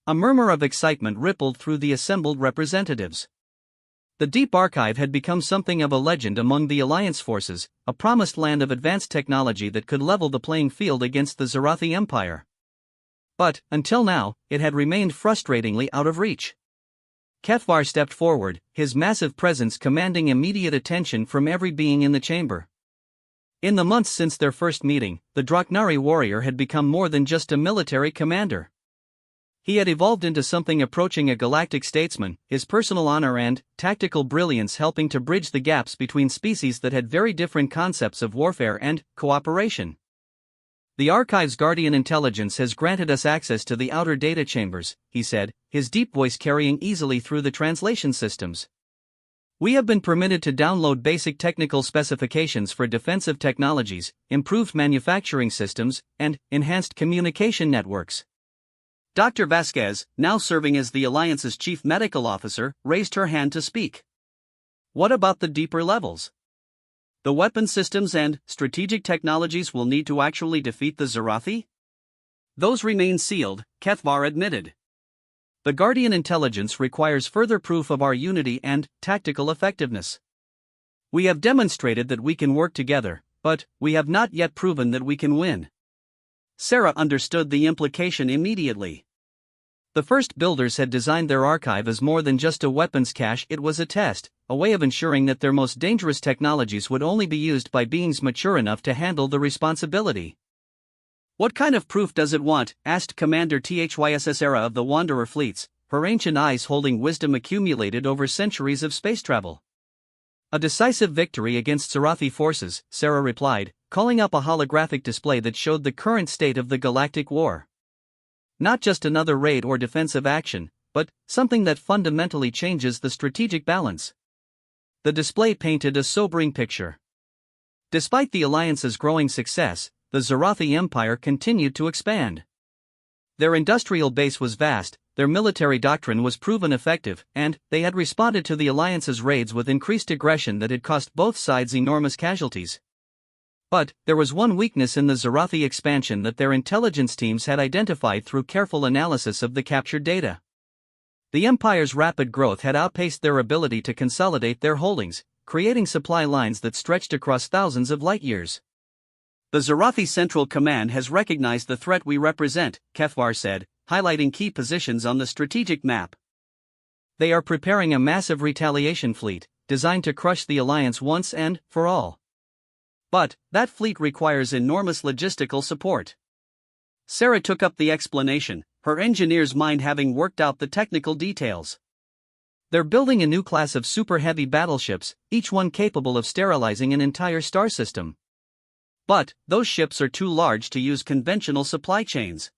A murmur of excitement rippled through the assembled representatives. The Deep Archive had become something of a legend among the Alliance forces, a promised land of advanced technology that could level the playing field against the Zarathi Empire. But, until now, it had remained frustratingly out of reach. Kethvar stepped forward, his massive presence commanding immediate attention from every being in the chamber. In the months since their first meeting, the Draknari warrior had become more than just a military commander. He had evolved into something approaching a galactic statesman, his personal honor and tactical brilliance helping to bridge the gaps between species that had very different concepts of warfare and cooperation. "The Archive's Guardian intelligence has granted us access to the outer data chambers," he said, his deep voice carrying easily through the translation systems. "We have been permitted to download basic technical specifications for defensive technologies, improved manufacturing systems, and enhanced communication networks." Dr. Vasquez, now serving as the Alliance's chief medical officer, raised her hand to speak. "What about the deeper levels? The weapon systems and strategic technologies we'll need to actually defeat the Zarathi?" "Those remain sealed," Kethvar admitted. "The Guardian intelligence requires further proof of our unity and tactical effectiveness. We have demonstrated that we can work together, but we have not yet proven that we can win." Sarah understood the implication immediately. The first builders had designed their archive as more than just a weapons cache. It was a test, a way of ensuring that their most dangerous technologies would only be used by beings mature enough to handle the responsibility. "What kind of proof does it want?" asked Commander Thys Sarah of the Wanderer fleets, her ancient eyes holding wisdom accumulated over centuries of space travel. "A decisive victory against Zarathi forces," Sarah replied, calling up a holographic display that showed the current state of the Galactic War. "Not just another raid or defensive action, but something that fundamentally changes the strategic balance." The display painted a sobering picture. Despite the Alliance's growing success, the Zarathi Empire continued to expand. Their industrial base was vast, their military doctrine was proven effective, and they had responded to the Alliance's raids with increased aggression that had cost both sides enormous casualties. But there was one weakness in the Zarathi expansion that their intelligence teams had identified through careful analysis of the captured data. The Empire's rapid growth had outpaced their ability to consolidate their holdings, creating supply lines that stretched across thousands of light-years. "The Zarathi Central Command has recognized the threat we represent," Kethvar said, highlighting key positions on the strategic map. "They are preparing a massive retaliation fleet, designed to crush the Alliance once and for all. But that fleet requires enormous logistical support." Sarah took up the explanation, her engineer's mind having worked out the technical details. "They're building a new class of super-heavy battleships, each one capable of sterilizing an entire star system. But those ships are too large to use conventional supply chains.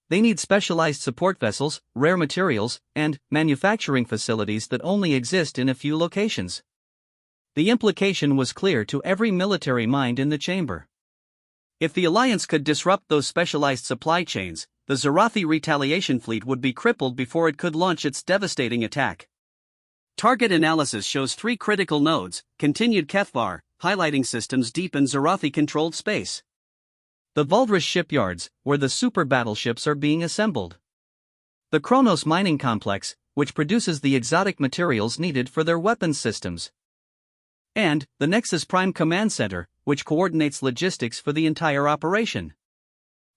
They need specialized support vessels, rare materials, and manufacturing facilities that only exist in a few locations." The implication was clear to every military mind in the chamber. If the Alliance could disrupt those specialized supply chains, the Zarathi retaliation fleet would be crippled before it could launch its devastating attack. "Target analysis shows 3 critical nodes," continued Kethvar, highlighting systems deep in Zarathi-controlled space. "The Valdris shipyards, where the super battleships are being assembled. The Kronos mining complex, which produces the exotic materials needed for their weapons systems. And the Nexus Prime Command Center, which coordinates logistics for the entire operation."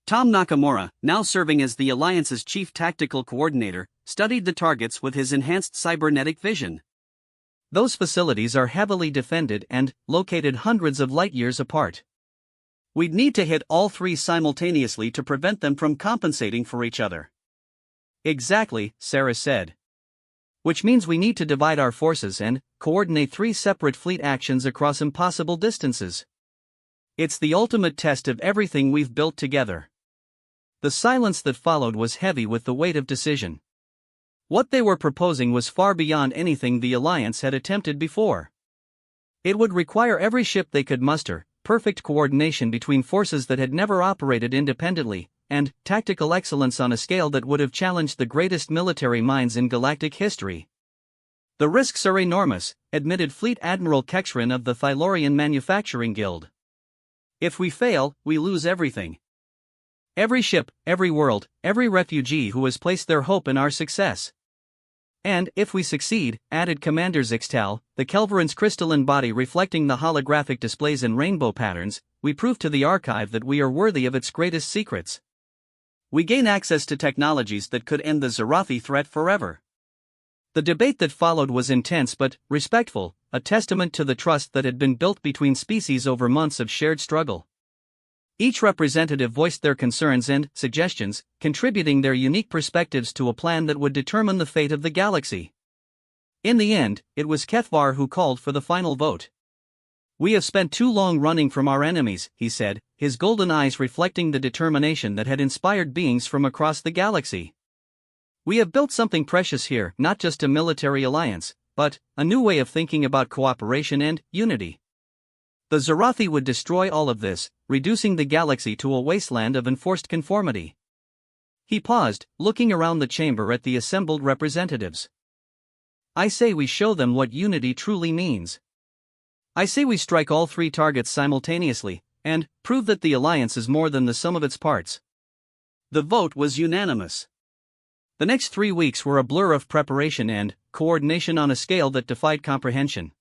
Tom Nakamura, now serving as the Alliance's chief tactical coordinator, studied the targets with his enhanced cybernetic vision. "Those facilities are heavily defended and located hundreds of light-years apart. We'd need to hit all 3 simultaneously to prevent them from compensating for each other." "Exactly," Sarah said. "Which means we need to divide our forces and coordinate 3 separate fleet actions across impossible distances. It's the ultimate test of everything we've built together." The silence that followed was heavy with the weight of decision. What they were proposing was far beyond anything the Alliance had attempted before. It would require every ship they could muster, perfect coordination between forces that had never operated independently, and tactical excellence on a scale that would have challenged the greatest military minds in galactic history. "The risks are enormous," admitted Fleet Admiral Kexrin of the Thylorian Manufacturing Guild. "If we fail, we lose everything. Every ship, every world, every refugee who has placed their hope in our success. And if we succeed," added Commander Zixtal, the Kelveran's crystalline body reflecting the holographic displays in rainbow patterns, "we prove to the archive that we are worthy of its greatest secrets. We gain access to technologies that could end the Zarathi threat forever." The debate that followed was intense but respectful, a testament to the trust that had been built between species over months of shared struggle. Each representative voiced their concerns and suggestions, contributing their unique perspectives to a plan that would determine the fate of the galaxy. In the end, it was Kethvar who called for the final vote. "We have spent too long running from our enemies," he said, his golden eyes reflecting the determination that had inspired beings from across the galaxy. "We have built something precious here, not just a military alliance, but a new way of thinking about cooperation and unity. The Zarathi would destroy all of this, reducing the galaxy to a wasteland of enforced conformity." He paused, looking around the chamber at the assembled representatives. "I say we show them what unity truly means. I say we strike all three targets simultaneously, and prove that the alliance is more than the sum of its parts." The vote was unanimous. The next 3 weeks were a blur of preparation and coordination on a scale that defied comprehension.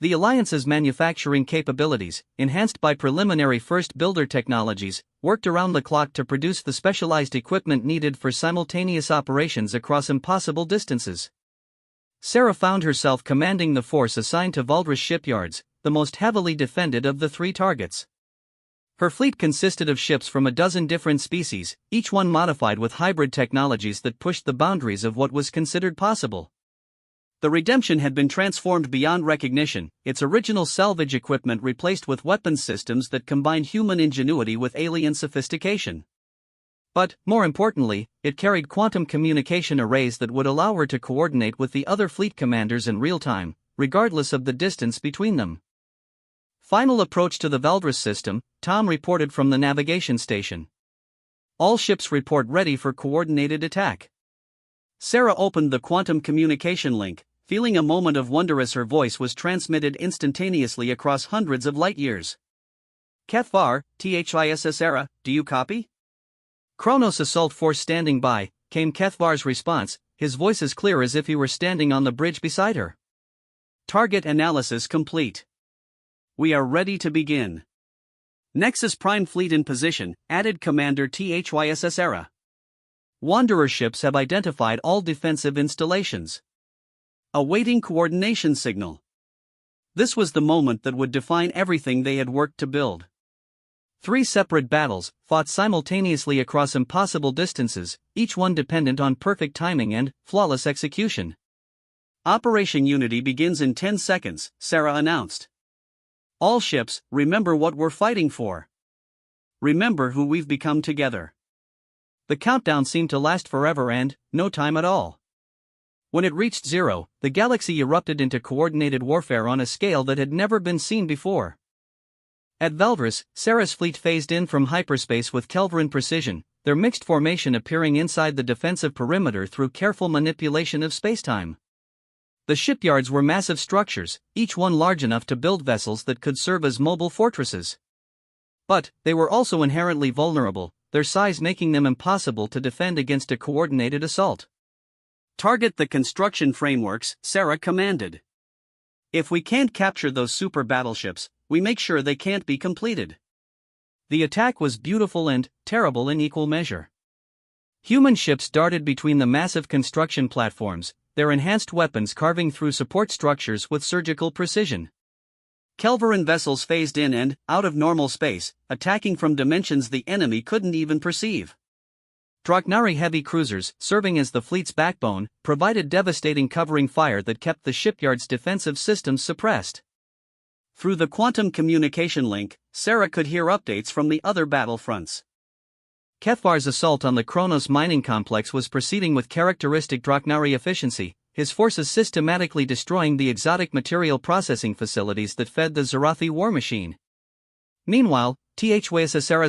The Alliance's manufacturing capabilities, enhanced by preliminary first builder technologies, worked around the clock to produce the specialized equipment needed for simultaneous operations across impossible distances. Sarah found herself commanding the force assigned to Valdris shipyards, the most heavily defended of the three targets. Her fleet consisted of ships from a dozen different species, each one modified with hybrid technologies that pushed the boundaries of what was considered possible. The Redemption had been transformed beyond recognition, its original salvage equipment replaced with weapons systems that combined human ingenuity with alien sophistication. But, more importantly, it carried quantum communication arrays that would allow her to coordinate with the other fleet commanders in real time, regardless of the distance between them. "Final approach to the Valdris system," Tom reported from the navigation station. "All ships report ready for coordinated attack." Sarah opened the quantum communication link, feeling a moment of wonder as her voice was transmitted instantaneously across hundreds of light years. "Kethvar, THISS, do you copy?" "Kronos Assault Force standing by," came Kethvar's response, his voice as clear as if he were standing on the bridge beside her. "Target analysis complete. We are ready to begin." "Nexus Prime Fleet in position," added Commander THYSS. "Wanderer ships have identified all defensive installations. Awaiting coordination signal." This was the moment that would define everything they had worked to build. 3 separate battles, fought simultaneously across impossible distances, each one dependent on perfect timing and flawless execution. "Operation Unity begins in 10 seconds, Sarah announced. "All ships, remember what we're fighting for. Remember who we've become together." The countdown seemed to last forever and no time at all. When it reached 0, the galaxy erupted into coordinated warfare on a scale that had never been seen before. At Valdris, Sarah's fleet phased in from hyperspace with Kelveran precision, their mixed formation appearing inside the defensive perimeter through careful manipulation of spacetime. The shipyards were massive structures, each one large enough to build vessels that could serve as mobile fortresses. But they were also inherently vulnerable, their size making them impossible to defend against a coordinated assault. "Target the construction frameworks," Sarah commanded. "If we can't capture those super battleships, we make sure they can't be completed." The attack was beautiful and terrible in equal measure. Human ships darted between the massive construction platforms, their enhanced weapons carving through support structures with surgical precision. Kelveran vessels phased in and out of normal space, attacking from dimensions the enemy couldn't even perceive. Draknari heavy cruisers, serving as the fleet's backbone, provided devastating covering fire that kept the shipyard's defensive systems suppressed. Through the quantum communication link, Sarah could hear updates from the other battlefronts. Kethvar's assault on the Kronos mining complex was proceeding with characteristic Draknari efficiency, his forces systematically destroying the exotic material processing facilities that fed the Zarathi war machine. Meanwhile, THY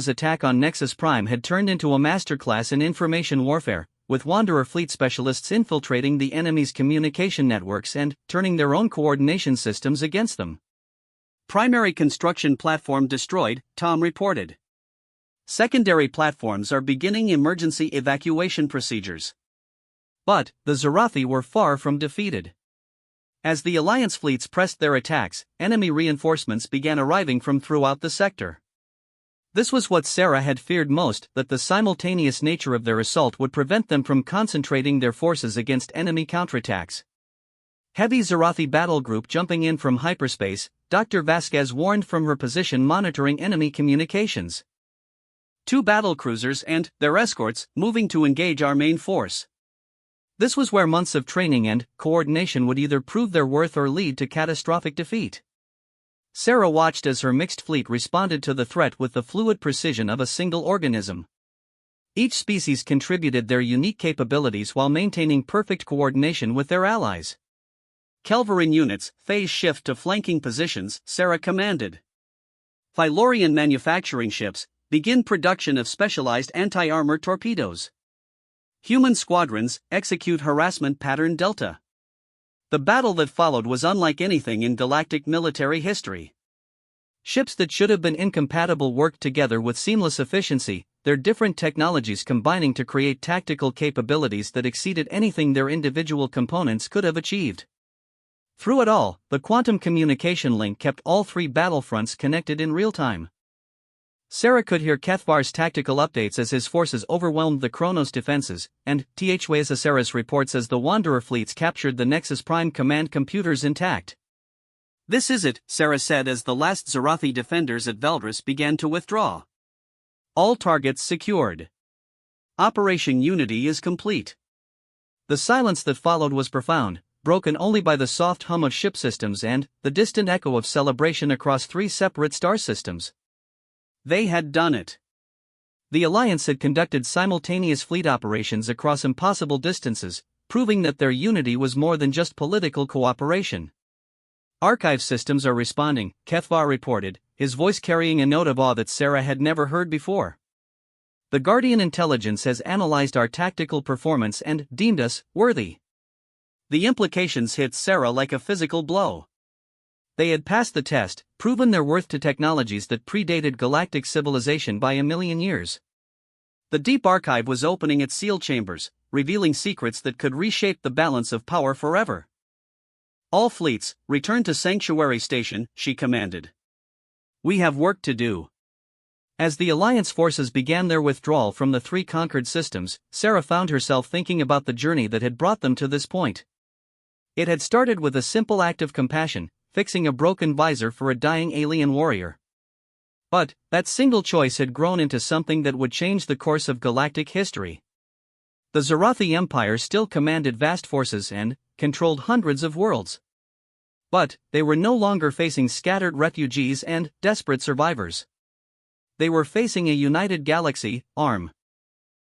attack on Nexus Prime had turned into a masterclass in information warfare, with Wanderer fleet specialists infiltrating the enemy's communication networks and turning their own coordination systems against them. Primary construction platform destroyed, Tom reported. Secondary platforms are beginning emergency evacuation procedures. But the Zarathi were far from defeated. As the Alliance fleets pressed their attacks, enemy reinforcements began arriving from throughout the sector. This was what Sarah had feared most, that the simultaneous nature of their assault would prevent them from concentrating their forces against enemy counterattacks. Heavy Zarathi battle group jumping in from hyperspace, Dr. Vasquez warned from her position monitoring enemy communications. 2 battlecruisers and their escorts moving to engage our main force. This was where months of training and coordination would either prove their worth or lead to catastrophic defeat. Sarah watched as her mixed fleet responded to the threat with the fluid precision of a single organism. Each species contributed their unique capabilities while maintaining perfect coordination with their allies. Kelverin units, phase shift to flanking positions, Sarah commanded. Phylorian manufacturing ships, begin production of specialized anti-armor torpedoes. Human squadrons, execute harassment pattern Delta. The battle that followed was unlike anything in galactic military history. Ships that should have been incompatible worked together with seamless efficiency, their different technologies combining to create tactical capabilities that exceeded anything their individual components could have achieved. Through it all, the quantum communication link kept all 3 battlefronts connected in real time. Sarah could hear Kethvar's tactical updates as his forces overwhelmed the Kronos defenses, and THY's reports as the Wanderer fleets captured the Nexus Prime command computers intact. This is it, Sarah said as the last Zarathi defenders at Veldris began to withdraw. All targets secured. Operation Unity is complete. The silence that followed was profound, broken only by the soft hum of ship systems and the distant echo of celebration across 3 separate star systems. They had done it. The Alliance had conducted simultaneous fleet operations across impossible distances, proving that their unity was more than just political cooperation. Archive systems are responding, Kethvar reported, his voice carrying a note of awe that Sarah had never heard before. The Guardian intelligence has analyzed our tactical performance and deemed us worthy. The implications hit Sarah like a physical blow. They had passed the test, proven their worth to technologies that predated galactic civilization by 1,000,000 years. The deep archive was opening its seal chambers, revealing secrets that could reshape the balance of power forever. All fleets, return to Sanctuary Station, she commanded. We have work to do. As the Alliance forces began their withdrawal from the 3 conquered systems, Sarah found herself thinking about the journey that had brought them to this point. It had started with a simple act of compassion, fixing a broken visor for a dying alien warrior. But that single choice had grown into something that would change the course of galactic history. The Zarathi Empire still commanded vast forces and controlled hundreds of worlds. But they were no longer facing scattered refugees and desperate survivors. They were facing a united galaxy, arm.